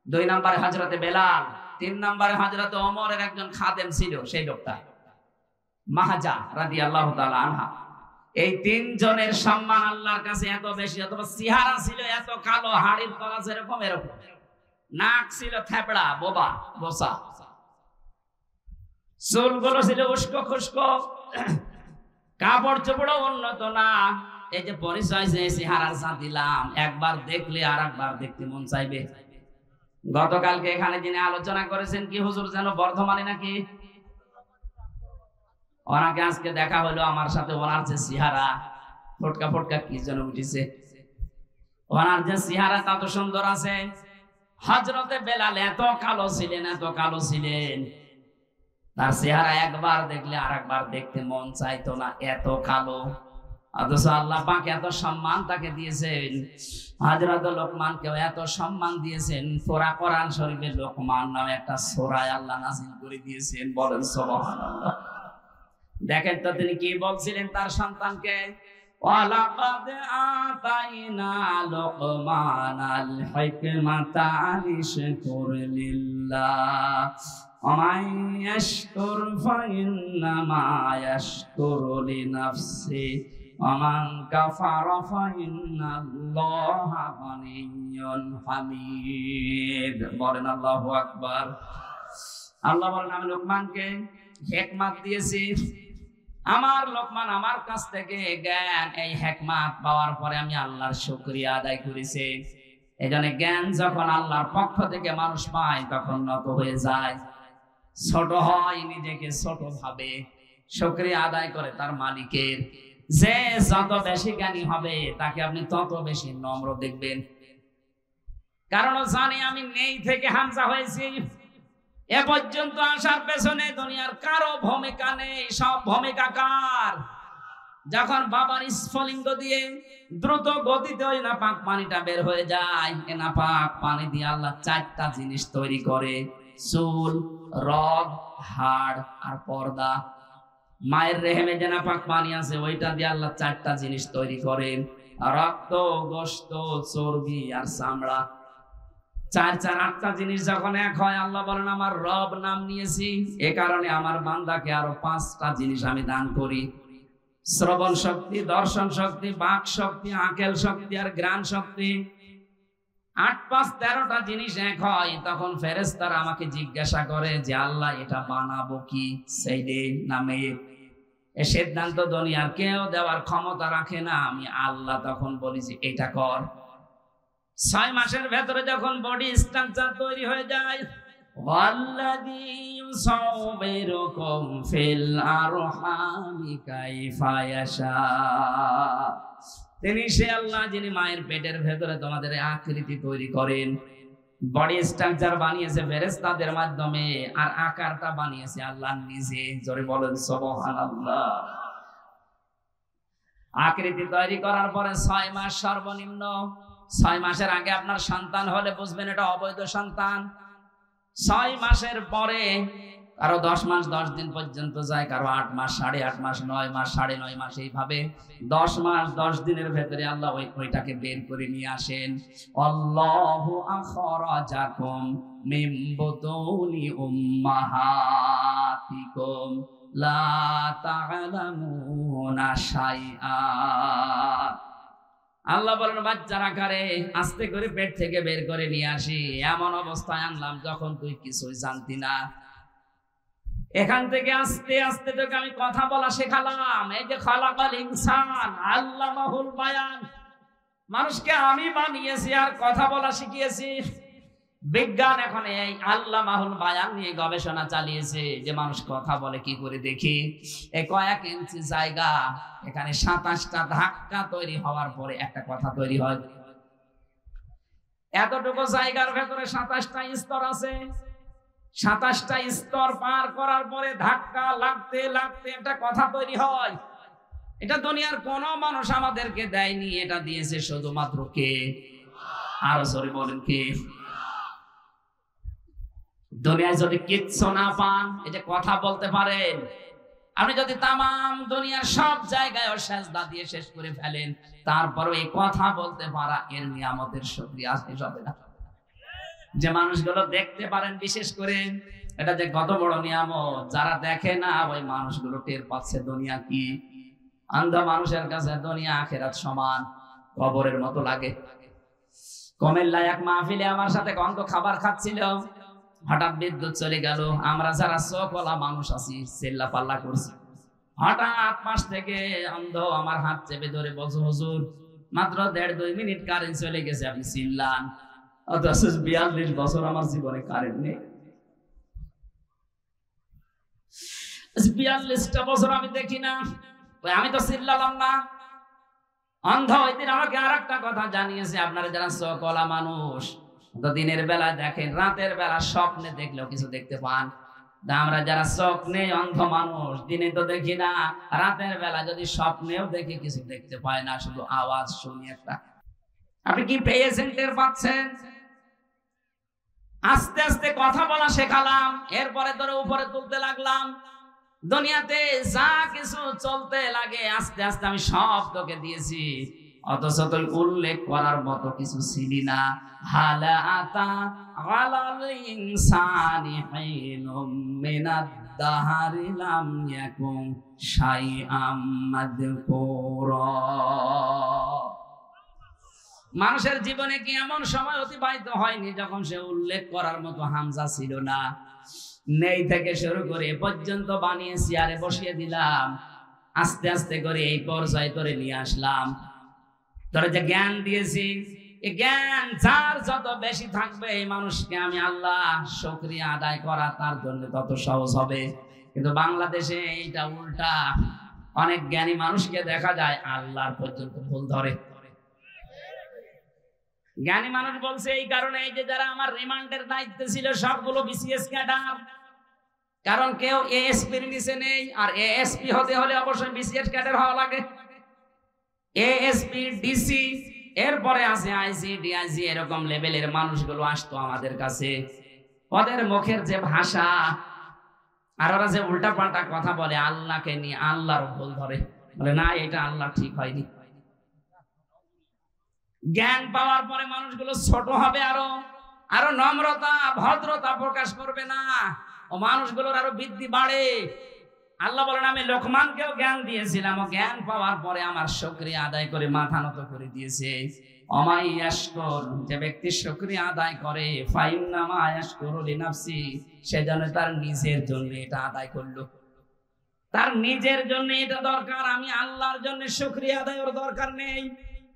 2 নম্বরে হযরতে বেলাল, 3 নম্বরে হযরতে ওমরের একজন খাদেম ছিল, সেই লোকটা মাহাজা রাদিয়াল্লাহু তাআলা আনহা। এই 3 জনের সম্মান আল্লাহর কাছে এত বেশি, অথবা চেহারা ছিল এত কালো, হাড়ির তলা যেরকম এরকম, নাক ছিল থেপড়া, বোবা বসা, চুলগুলো ছিল উস্কো খুস্কো, কাপড় চোপড়ও উন্নত না। এই যে পরিচয় যে চেহারার চা দিলাম, একবার দেখলে আর একবার দেখতে মন চাইবে। গতকালকে এখানে যিনি আলোচনা করেছেন কি হুজুর যেন বর্ধমানে নাকি, ওনাকে আজকে দেখা হলো আমার সাথে। ওনার যে চেহারা ফটকা ফটকা কি যেন উঠেছে, ওনার যে চেহারা তত সুন্দর আছে। হযরতে বেলাল এত কালো ছিলেন, এত কালো ছিলেন, তার চেহারা একবার দেখলে আর একবার দেখতে মন চাইতো না, এত কালো। অথচ আল্লাহ পাক এত সম্মান তাকে দিয়েছেন। হযরত লোকমানকেও এত সম্মান দিয়েছেন। সূরা কোরআন শরীফে লোকমান নামে একটা সূরা আল্লাহ নাযিল করে দিয়েছেন। বলেন সুবহানাল্লাহ। দেখেন তো তিনি কি বলছিলেন তার সন্তানকে, ওয়ালাকাদ আতাইনা লোকমানাল হিকমাতা আনিশকুর লিল্লাহ ওয়া মান ইয়াশকুর ফাইন্নামা ইয়াশকুরু লিনাফসি ওয়া মান কাফারা ফাইন্নাল্লাহা গানিয়্যুন হামিদ। বলেন আল্লাহু আকবার। আল্লাহ বলেন আমি লোকমানকে হিকমত দিয়েছি। আমার লোকমান আমার কাছ থেকে জ্ঞান, এই হিকমত পাওয়ার পরে আমি আল্লাহর শুকরিয়া আদায় করেছি। এজন্য জ্ঞান যখন আল্লাহর পক্ষ থেকে মানুষ পায় তখন নত হয়ে যায়, ছোট হয়, নিজেকে ছোট ভাবে, শুকরিয়া আদায় করে তার মালিকের। যে যত বেশি জ্ঞানী হবে তাকে আপনি তত বেশি নম্র দেখবেন। কারণ জানি আমি নেই থেকে হামজা হয়েছি, এ পর্যন্ত আসার পেছনে দুনিয়ার কারো ভূমিকা নেই, সব ভূমিকা কার? যখন বাবার স্ফলিঙ্গ দিয়ে দ্রুত গতিতে ওই নাপাক পানিটা বের হয়ে যায়, এ নাপাক পানি দিয়ে আল্লাহ চারটা জিনিস তৈরি করে, চুল, রগ, হাড় আর পর্দা। মায়ের রেহেমে যে নাপাক পানি আছে ওইটা দিয়ে আল্লাহ চারটা জিনিস তৈরি করেন, রক্ত, গোশত, চর্বি আর চামড়া। চার চার আটটা জিনিস যখন এক হয়, আল্লাহ বলেন আমার রব নাম নিয়েছি, এ কারণে আমার বান্দাকে আরো পাঁচটা জিনিস আমি দান করি, শ্রবণ শক্তি, দর্শন শক্তি, বাক শক্তি, আকেল শক্তি আর ঘ্রাণ শক্তি। ৮ ৫ ১৩টা জিনিস এক হয়, তখন ফেরেশতারা আমাকে জিজ্ঞাসা করে যে আল্লাহ এটা বানাবো কি, ছেলে না মেয়ে? এ সিদ্ধান্ত দুনিয়ার কেউ দেওয়ার ক্ষমতা রাখে না, আমি আল্লাহ তখন বলি যে এটা কর। ৬ মাসের ভেতরে যখন বডি স্ট্রাকচার তৈরি হয়ে যায়, ওয়াল্লাযী ইউসাউবিরুকুম ফিল আরহামি কাইফা ইয়াশা, তিনি সে আল্লাহ যিনি মায়ের পেটের ভেতরে তোমাদের আকৃতি তৈরি করেন। বডি স্ট্রাকচার বানিয়েছে ফেরেশতাদের মাধ্যমে, আর আকারটা বানিয়েছে আল্লাহ নিজে। জোরে বলেন সুবহানাল্লাহ। আকৃতি তৈরি করার পরে ৬ মাস সর্বনিম্ন। ৬ মাসের আগে আপনার সন্তান হলে বুঝবেন এটা অবৈধ সন্তান। ৬ মাসের পরে কারো ১০ মাস ১০ দিন পর্যন্ত যায়, কারো ৮ মাস, ৮.৫ মাস, ৯ মাস, ৯.৫ মাস, এইভাবে ১০ মাস ১০ দিনের ভেতরে আল্লাহ ওইটাকে বের করে নিয়ে আসেন। আল্লাহু আখরাজাকুম মিন বুতুনি উম্মাহাতিকুম লা তা'লামুনা শাইআ। আল্লাহ বলেন বাচ্চার আকারে আস্তে করে পেট থেকে বের করে নিয়ে আসি, এমন অবস্থায় আনলাম যখন তুই কিছুই জানতি না। এখান থেকে আস্তে আস্তে তোকে আমি কথা বলা শেখালাম। এই যে খালাকাল ইনসান আল্লামাহুল বায়ান, মানুষকে আমি বানিয়েছি আর কথা বলা শিখিয়েছি। বিজ্ঞান এখন এই আল্লামাহুল বায়ান নিয়ে গবেষণা চালিয়েছে যে মানুষ কথা বলে কি করে। দেখি এই কয়েক ইঞ্চি জায়গা, এখানে ২৭টা ধাক্কা তৈরি হওয়ার পরে একটা কথা তৈরি হয়। এতটুকু জায়গার ভেতরে ২৭টা স্তর আছে। ২৭টা স্তর পার করার পরে ধাক্কা লাগতে লাগতে একটা কথা তৈরি হয়। এটা দুনিয়ার কোন মানুষ আমাদেরকে দেয়নি, এটা দিয়েছে শুধুমাত্র কে? আরো জোরে বলেন কে? দুনিয়ায় যদি কিচ্ছু না পান, এই যে কথা বলতে পারেন, আপনি যদি তামাম দুনিয়ার সব জায়গায় সেজদা দিয়ে শেষ করে ফেলেন, তারপরও এই কথা বলতে পারা, এর নিয়ামতের শুকরিয়া শেষ হবে না। যে মানুষগুলো দেখতে পারেন বিশেষ করে, এটা যে কত বড় নিয়ামত, যারা দেখে না ওই মানুষগুলো টের পাচ্ছে দুনিয়া কি। অন্ধ মানুষের কাছে দুনিয়া আখিরাত সমান, কবরের মতো লাগে। কুমিল্লায় এক মাহফিলে আমার সাথে অন্ধ খাবার খাচ্ছিল, হঠাৎ বিদ্যুৎ চলে গেল। আমরা যারা চোখওয়ালা মানুষ আছি চিল্লা পাল্লা করছি। হঠাৎ পাশ থেকে অন্ধ আমার হাত চেপে ধরে বলছে, হুজুর মাত্র 1.5-2 মিনিট কারেন্ট চলে গেছে, আপনি চিল্লান। অথচ 42 বছর আমার জীবনে কারেন্ট নেই। 42টা বছর আমি দেখি না, আমি তো চিল্লালাম না। অন্ধ ওই দিন আমাকে আর একটা কথা জানিয়েছে, আপনারা যারা চোখওয়ালা মানুষ তো দিনের বেলা দেখেন, রাতের বেলা স্বপ্নে দেখলেও কিছু দেখতে পান। আমরা যারা চোখ নেই অন্ধ মানুষ, দিনে তো দেখি না, রাতের বেলা যদি স্বপ্নেও দেখি কিছু দেখতে পায় না, শুধু আওয়াজ শুনি একটা। আপনি কি পেয়েছেন, টের পাচ্ছেন? আস্তে আস্তে কথা বলা শেখালাম, এরপরে ধরে উপরে তুলতে লাগলাম। দুনিয়াতে যা কিছু চলতে লাগে আস্তে আস্তে আমি সব তোকে দিয়েছি, অথচ তুই উল্লেখ করার মতো কিছু ছিলি না। হালা আতা আলাল ইনসানি হিনুম মিনাদ দাহরি লাম ইয়াকুন শাইআম মাযকুরা। মানুষের জীবনে কি এমন সময় অতিবাহিত হয়নি যখন সে উল্লেখ করার মতো হামজা ছিল না? নেই থেকে শুরু করে এ পর্যন্ত বানিয়ে চেয়ারে বসিয়ে দিলাম, আস্তে আস্তে করে এই পর্যায়ে তোরে নিয়ে আসলাম। তোরে যে জ্ঞান দিয়েছি, এই জ্ঞান যার যত বেশি থাকবে এই মানুষকে আমি আল্লাহ শুকরিয়া আদায় করা তার জন্য তত সহজ হবে। কিন্তু বাংলাদেশে এইটা উল্টা, অনেক জ্ঞানী মানুষকে দেখা যায় আল্লাহর পর্যন্ত ভুল ধরে। জ্ঞানী মানুষ বলছে এই কারণে, এই যে যারা আমার রিমান্ডের দায়িত্বে ছিল সবগুলো বিসিএস ক্যাডার, কারণ কেউ এএসপির নিচে নেই, আর এএসপি হতে হলে অবশ্যই বিসিএস ক্যাডার হওয়া লাগে। এএসপি, ডিসি, এরপরে আছে আইসি, ডিআইসি, এরকম লেভেলের মানুষগুলো আসতো আমাদের কাছে। ওদের মুখের যে ভাষা, আর ওরা যে উল্টা পাল্টা কথা বলে আল্লাহকে নিয়ে, আল্লাহর ভুল ধরে, বলে না এটা আল্লাহ ঠিক হয়নি। জ্ঞান পাওয়ার পরে মানুষগুলো ছোট হবে, আরো নম্রতা ভদ্রতা প্রকাশ করবে না, ও মানুষগুলোর আরো বৃদ্ধি বাড়ে। আল্লাহ বলেন আমি লোকমানকেও জ্ঞান দিয়েছিলাম, ও জ্ঞান পাওয়ার পরে আমার শুকরিয়া আদায় করে মাথা নত করে দিয়েছে। অমাই ইয়াশকুর, যে ব্যক্তি শুকরিয়া আদায় করে, ফাইন্নামা ইয়াশকুরু লিনাফসি, সে যেন তার নিজের জন্য এটা আদায় করলো, তার নিজের জন্য এটা দরকার। আমি আল্লাহর জন্য শুকরিয়া আদায়ের দরকার নেই,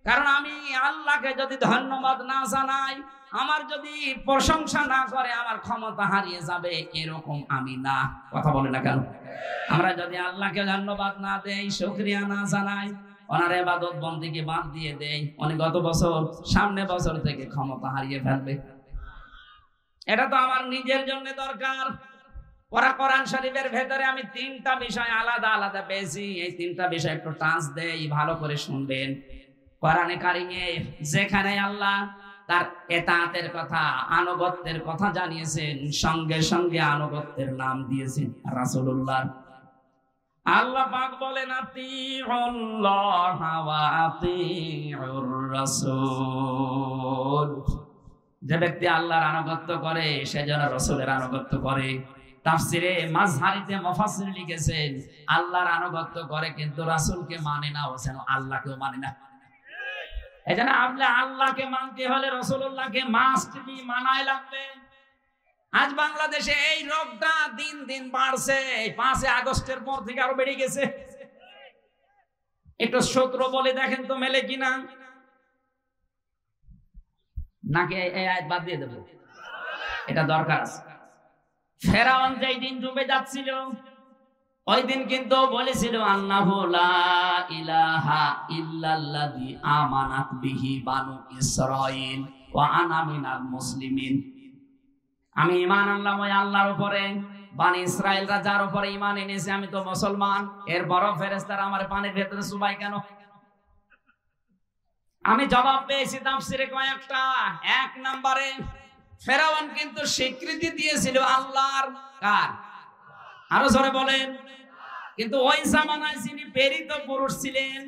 কারণ আমি আল্লাহকে যদি ধন্যবাদ না জানাই, আমার যদি প্রশংসা না করে, আমার ক্ষমতা হারিয়ে যাবে, এরকম আমি না। কথা বলে না কেন? আমরা যদি আল্লাহকে ধন্যবাদ না দেই, শুকরিয়া না জানাই, ওনার ইবাদত বন্দেগী বাদ দিয়ে দেই, উনি গত বছর সামনে বছর থেকে ক্ষমতা হারিয়ে ফেলবে। এটা তো আমার নিজের জন্য দরকার। কোরআন শরীফের ভেতরে আমি 3টা বিষয় আলাদা আলাদা পেয়েছি, এই 3টা বিষয় একটু টাচ দেই, ভালো করে শুনবেন। কোরআনে কারিমে যেখানে আল্লাহ তার এতাতের কথা, আনুগত্যের কথা জানিয়েছেন, সঙ্গে সঙ্গে আনুগত্যের নাম দিয়েছেন রাসূলুল্লাহ। আল্লাহ পাক বলেন আতিউল্লাহ ওয়া আতিউর রাসূল, যে ব্যক্তি আল্লাহর আনুগত্য করে সে যেন রাসূলের আনুগত্য করে। তাফসিরে মাযহারিতে মুফাসসির লিখেছেন আল্লাহর আনুগত্য করে কিন্তু রাসূলকে মানে না, ও যেন আল্লাহকেও মানে না। এজন্য আপনি আল্লাহকে মানতে হলে রাসূলুল্লাহকে মাস্ট বি মানাই লাগবে। আজ বাংলাদেশে এই রোগটা দিন দিন বাড়ছে, 5 আগস্টের পর থেকে আরো বেড়ে গেছে। একটু সূত্র বলে দেখেন তো মেলে কিনা, নাকি এই আয়াত বাদ দিয়ে দেব? এটা দরকার আছে। ফেরাউন যেই দিন ডুবে যাচ্ছিল, ওই দিন কিন্তু বলেছিল আন্নাহু লা ইলাহা ইল্লাল্লাযী আমানাত বিহি বানু ইসরাঈল ওয়া আনা মিনাল মুসলিমিন। আমি ঈমান আনলাম ওই আল্লাহর উপরে, বানি ইসরাঈলরা যার উপরে ঈমান এনেছে আমি তো মুসলমান। এরপরও ফেরেশতারা আমার পানির ভেতরে চুবাই কেন? আমি জবাব পেয়েছি তাফসীরে কয়েকটা। 1 নম্বরে ফেরাউন কিন্তু স্বীকৃতি দিয়েছিল আল্লাহর, কার? আরো জোরে বলেন। কিন্তু ওই জামানায় যিনি প্রেরিত পুরুষ ছিলেন,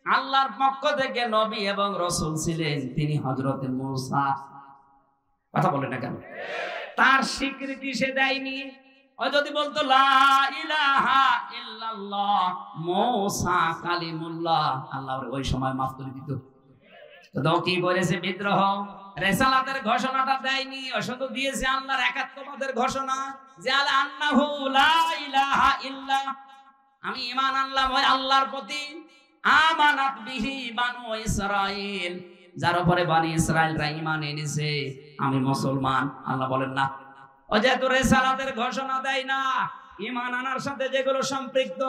আল্লাহর পক্ষ থেকে নবী এবং রাসূল ছিলেন, তিনি হযরতে মূসা। কথা বলেন না কেন? তার স্বীকৃতি সে দেয়নি। ও যদি বলতো লা ইলাহা ইল্লাল্লাহ মুসা কালিমুল্লাহ, আল্লাহ ওই সময় মাফ করে দিত। তো কি করেছে? বিদ্রোহ। রিসালাতের ঘোষণাটা দেয়নি, শুধু দিয়েছে আল্লাহর একাত্মবাদের ঘোষণা, যে আন্নাহু লা ইলাহা ইল্লা, আমি ঈমান আনলাম ওই আল্লাহর প্রতি, আমানাত বিহি বানু ইসরাঈল, যার উপরে বনি ইসরাঈলরা ঈমান এনেছে, আমি মুসলমান। আল্লাহ বলেন না, ও যেহেতু রিসালাতের ঘোষণা দেয় না, ঈমান আনার সাথে যেগুলো সম্পৃক্ত,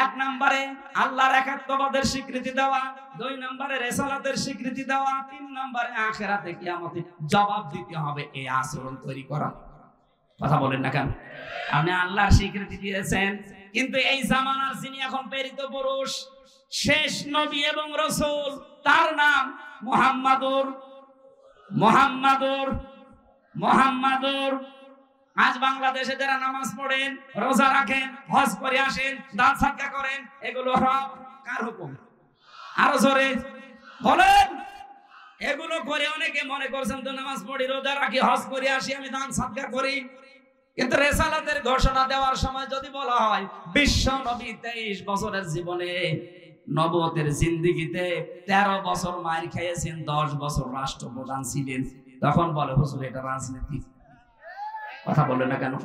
এক নম্বরে আল্লাহর একাত্মবাদের স্বীকৃতি দেওয়া, দুই নম্বরে রিসালাতের স্বীকৃতি দেওয়া, তিন নম্বরে আখিরাতে কিয়ামতে জবাব দিতে হবে, এই আচরণ তৈরি করা। কথা বলেন না কেন? আপনি আল্লাহর স্বীকৃতি দিয়েছেন, কিন্তু এই জামানার যিনি এখন প্রেরিত পুরুষ, শেষ নবী এবং রাসূল, তার নাম মুহাম্মাদুর। আজ বাংলাদেশে যারা নামাজ পড়েন, রোজা রাখেন, হজ করে আসেন, দান সাদকা করেন, এগুলো কার হুকুম? আরো জোরে বলেন। এগুলো করে অনেকে মনে করছেন তো নামাজ পড়ি, রোজা রাখি, হজ করে আসি, আমি দান সাদকা করি। কিন্তু রিসালাতের ঘোষণা দেওয়ার সময় যদি বলা হয় বিশ্ব নবী 23 বছরের জীবনে, নবুয়তের জিন্দেগিতে 13 বছর মার খেয়েছেন, 10 বছর রাষ্ট্রপ্রধান ছিলেন, তখন বলে হুজুর এটা রাজনীতি। কথা বললেন না কেন?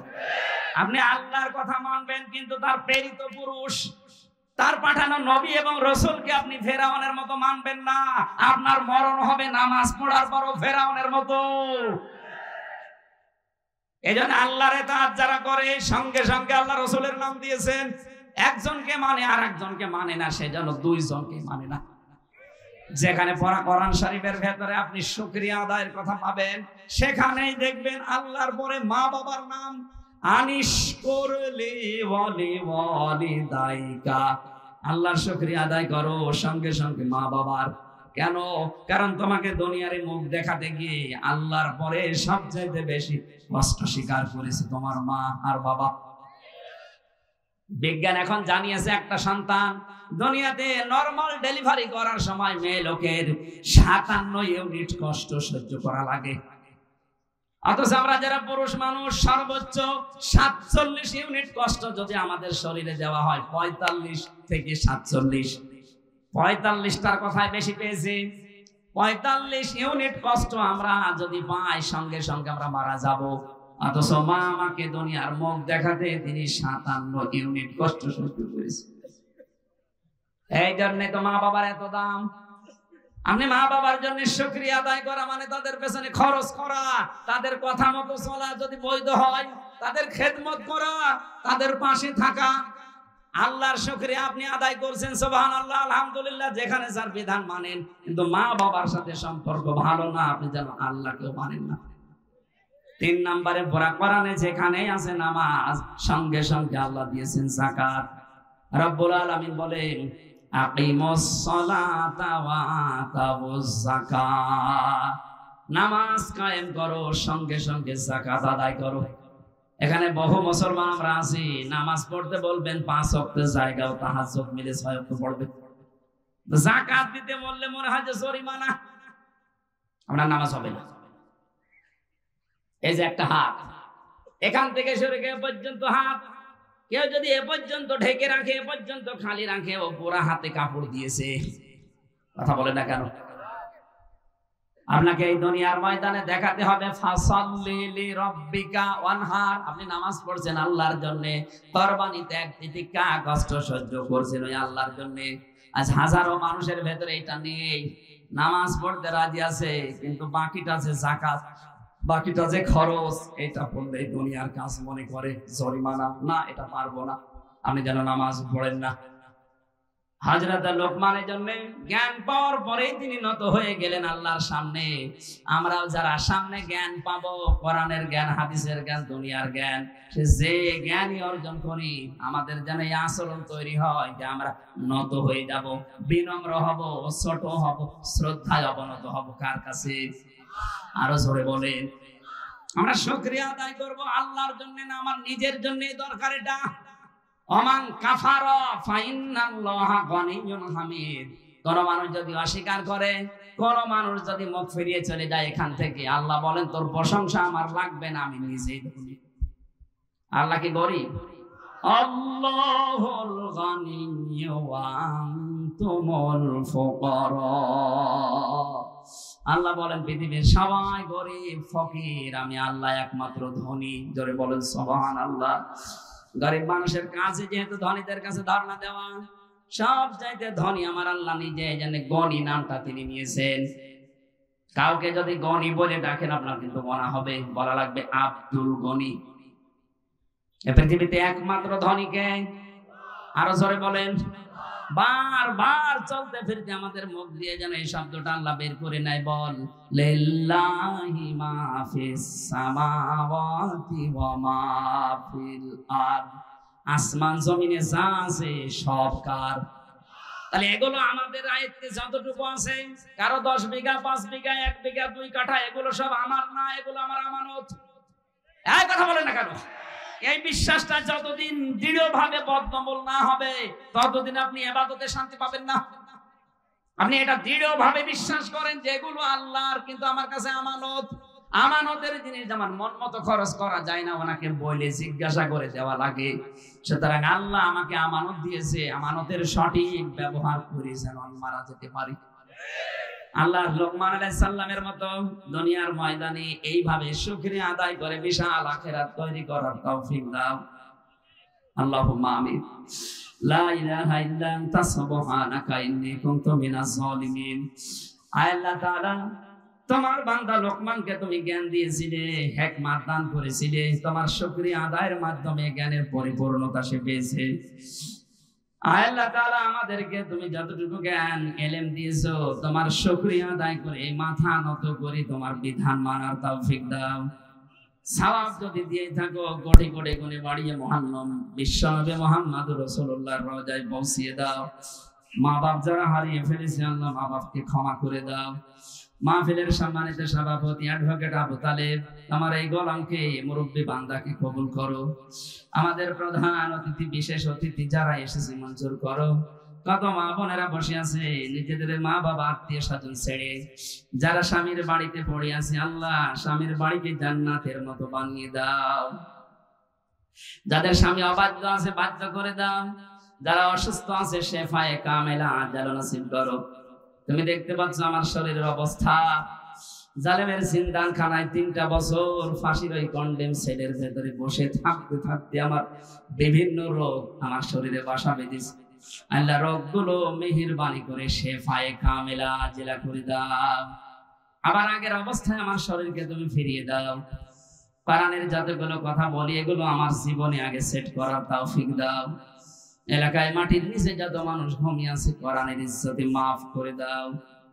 আপনি আল্লাহর কথা মানবেন, কিন্তু তার প্রেরিত পুরুষ, তার পাঠানো নবী এবং রাসূলকে আপনি ফেরাউনের মতো মানবেন না। আপনার মরণ হবে নামাজ পড়ার পরও ফেরাউনের মতো। এজন্য আল্লাহর ইতাআত যারা করে, সঙ্গে সঙ্গে আল্লাহ রাসূলের নাম দিয়েছেন, একজনকে মানে আর একজনকে মানে না, সেজন্য দুইজনকে মানে না। যেখানে পড়া কোরআন শরীফের ভেতরে আপনি শুকরিয়া আদায়ের কথা পাবেন, সেখানেই দেখবেন আল্লাহর পরে মা বাবার নাম, আনিশকুরলি ওয়ালিদাইকা, আল্লাহর শুকরিয়া আদায় করো, সঙ্গে সঙ্গে মা বাবার। কেন? কারণ তোমাকে দুনিয়ার মুখ দেখাতে গিয়ে আল্লাহর পরে সবচাইতে বেশি কষ্ট স্বীকার করেছে তোমার মা আর বাবা। বিজ্ঞান এখন জানিয়েছে, একটা সন্তান দুনিয়াতে নরমাল ডেলিভারি করার সময় মেয়ে লোকের 57 ইউনিট কষ্ট সহ্য করা লাগে, অথচ আমরা যারা পুরুষ মানুষ সর্বোচ্চ 47 ইউনিট কষ্ট যদি আমাদের শরীরে দেওয়া হয়, 45 থেকে 47, 45টার কথায় বেশি পেয়েছি। 45 ইউনিট কষ্ট আমরা যদি পাই, সঙ্গে সঙ্গে আমরা মারা যাব। অথচ মা আমাকে দুনিয়ার মুখ দেখাতে তিনি 57 ইউনিট কষ্ট সহ্য করেছেন। এই জন্য তো মা বাবার এত দাম। আপনি মা বাবার জন্য শুকরিয়া আদায় করা মানে তাদের পেছনে খরচ করা, তাদের কথা মতো চলা যদি বৈধ হয়, তাদের খেদমত করা, তাদের পাশে থাকা। আল্লাহর শুকরিয়া আপনি আদায় করছেন, সুবহানাল্লাহ, আলহামদুলিল্লাহ, যেখানে যার বিধান মানেন, কিন্তু মা বাবার সাথে সম্পর্ক ভালো না, আপনি যেন আল্লাহকেও মানেন না। 3 নম্বরে পড়া কোরআনে যেখানে আছে নামাজ, সঙ্গে সঙ্গে আল্লাহ দিয়েছেন যাকাত। রব্বুল আলামিন বলেন, আকিমুস সালাতা ওয়া আতাউজ যাকাত, নামাজ কায়েম করো, সঙ্গে সঙ্গে যাকাত আদায় করো। এখানে বহু মুসলমান আমরা আছি, নামাজ পড়তে বলবেন 5 ওয়াক্তের জায়গাও তাহাজ্জুদ মিলে 6 ওয়াক্ত পড়বে, যাকাত দিতে বললে মনে হয় যে জরিমানা, আমরা নামাজ হবে না। এই যে একটা হাত, এখান থেকে শুরু করে পর্যন্ত হাত, কেউ যদি এ পর্যন্ত ঢেকে রাখে, এ পর্যন্ত খালি রাখে, ও পুরা হাতে কাপড় দিয়েছে। কথা বলে না কেন? আপনাকে এই দুনিয়ার ময়দানে দেখাতে হবে, ফাসাল্লি লিরাব্বিকা ওয়ানহার, আপনি নামাজ পড়ছেন আল্লাহর জন্য, কুরবানি ত্যাগ তিতিক্ষা কষ্ট সহ্য করছেন ওই আল্লাহর জন্য। আজ হাজারো মানুষের ভেতরে এটা নেই, নামাজ পড়তে রাজি আছে, কিন্তু বাকিটা যে যাকাত, বাকিটা যে খরচ, এটা পড়লে দুনিয়ার কাজ মনে করে জরিমানা, না এটা পারবো না, আপনি যেন নামাজ পড়েন না। হযরত লোকমানের জন্য জ্ঞান পাওয়ার পরেই তিনি নত হয়ে গেলেন আল্লাহর সামনে। আমরাও যারা সামনে জ্ঞান পাবো, কোরআনের জ্ঞান, হাদিসের জ্ঞান, দুনিয়ার জ্ঞান, যে জ্ঞানই অর্জন করি, আমাদের যেন এই আচরণ তৈরি হয় যে আমরা নত হয়ে যাব, বিনম্র হব, ছোট হব, শ্রদ্ধায় অবনত হব। কার কাছে? আরো জোরে বলেন। আমরা শুকরিয়া আদায় করব আল্লাহর জন্য না আমার নিজের জন্য দরকার এটা। ওমান কাফারা ফাইন্নাল্লাহা গনিয়্যুন হামিদ, কোন মানুষ যদি অস্বীকার করে, কোন মানুষ যদি মুখ ফিরিয়ে চলে যায় এখান থেকে, আল্লাহ বলেন তোর প্রশংসা আমার লাগবে না, আমি নিজেই ধনী। আল্লাহ কি গরিব? আল্লাহুল গনিয়্যু ওয়া আনতুমুল ফুকারা। আল্লাহ বলেন পৃথিবীর সবাই গরিব ফকির, আমি আল্লাহ একমাত্র ধনী। জোরে বলেন সুবহানাল্লাহ। গরিব মানুষের কাছে যেহেতু ধনীদের কাছে ধারণা দেওয়া, সব চাইতে ধনী আমার আল্লাহ নিজে। জানে গনি নামটা তিনি নিয়েছেন। কাউকে যদি গনি বলে ডাকেন আপনার কিন্তু মনে হবে, বলা লাগবে আব্দুল গনি। এই পৃথিবীতে একমাত্র ধনীকে, আরো জোরে বলেন। বারবার চলতে ফিরতে আমাদের মুখ দিয়ে যেন এই শব্দটা আল্লাহ বের করে নেয়। বল লিল্লাহি মা ফিস সামাওয়াতি ওয়া মা ফিল আরদ। আসমান জমিনে যা আছে সব কার? তাহলে এগুলো আমাদের আয়ত্তে যতটুকু আছে, কারো 10 বিঘা 5 বিঘা 1 বিঘা 2 কাঠা, এগুলো সব আমার না, এগুলো আমার আমানত। এই কথা বলেন না কেন? এই বিশ্বাসটা যতদিন দৃঢ়ভাবে বদ্ধমূল না হবে ততদিন আপনি ইবাদতে শান্তি পাবেন না। আপনি এটা দৃঢ়ভাবে বিশ্বাস করেন যে এগুলো আল্লাহর, কিন্তু আমার কাছে আমানত। আমানতের জিনিস যেমন মন মতো খরচ করা যায় না, ওনাকে বলে জিজ্ঞাসা করে দেওয়া লাগে। সুতরাং আল্লাহ আমাকে আমানত দিয়েছে, আমানতের সঠিক ব্যবহার করে যেন আমি মারা যেতে পারি। আল্লাহ লোকমান আলাইহিস সালামের মতো দুনিয়ার ময়দানে এইভাবে শুকরিয়া আদায় করে বিশাল আখিরাত তৈরি করার তৌফিক দাও। আল্লাহুম্মা আমিন। লা ইলাহা ইল্লা আনতা সুবহানাকা ইন্নী কুনতু মিনাজ জালিমিন। আয় আল্লাহ তাআলা, তোমার বান্দা লোকমানকে তুমি জ্ঞান দিয়েছিলে, হিকমত দান করেছিলে, তোমার শুকরিয়া আদায়ের মাধ্যমে জ্ঞানের পরিপূর্ণতা সে পেয়েছে। আল্লাহ তাআলা আমাদেরকে তুমি যতটুকু জ্ঞান ইলম দিয়েছো, তোমার শুকরিয়া আদায় করে মাথা নত করে তোমার বিধান মানার তৌফিক দাও। সওয়াব যদি দিয়ে থাকো কোটি কোটি গুণে বাড়িয়ে মহান্নম বিশ্বনবী মুহাম্মদুর রাসূলুল্লাহর রওজায় পৌঁছিয়ে দাও। মা বাপ যারা হারিয়ে ফেলেছে আল্লাহ মা বাপকে ক্ষমা করে দাও। মাহফিলের সম্মানিত সভাপতি অ্যাডভোকেট আবু তালেব, আমার এই গোলামকে মুরব্বী বান্দাকে কবুল করো। আমাদের প্রধান অতিথি বিশেষ অতিথি যারা এসেছে মঞ্জুর করো। কত মা বোনেরা বসে আছে নিজেদের মা বাবা আত্মীয় স্বজন ছেড়ে, যারা স্বামীর বাড়িতে পড়ে আছে, আল্লাহ স্বামীর বাড়িকে জান্নাতের মতো বানিয়ে দাও। যাদের স্বামী অবাধ্য আছে বাধ্য করে দাও। যারা অসুস্থ আছে শেফায়ে কামেলা আজাল নসিব করো। তুমি দেখতে পাচ্ছ আমার শরীরের অবস্থা। জালেমের জিন্দান খানায় 3টা বছর ফাঁসির ওই কন্ডেম সেলের ভেতরে বসে থাকতে থাকতে আমার বিভিন্ন রোগ আমার শরীরে বাসা বেঁধেছে। আল্লাহ রোগগুলো মেহেরবানি করে শেফায়ে কামেলা আজেলা করে দাও। আবার আগের অবস্থায় আমার শরীরকে তুমি ফিরিয়ে দাও। কোরআনের যতগুলো কথা বলি এগুলো আমার জীবনে আগে সেট করার তৌফিক দাও। এলাকায় মাটির নিচে যত মানুষ ঘুমিয়ে আছে কোরআনের ইজ্জতে মাফ করে দাও।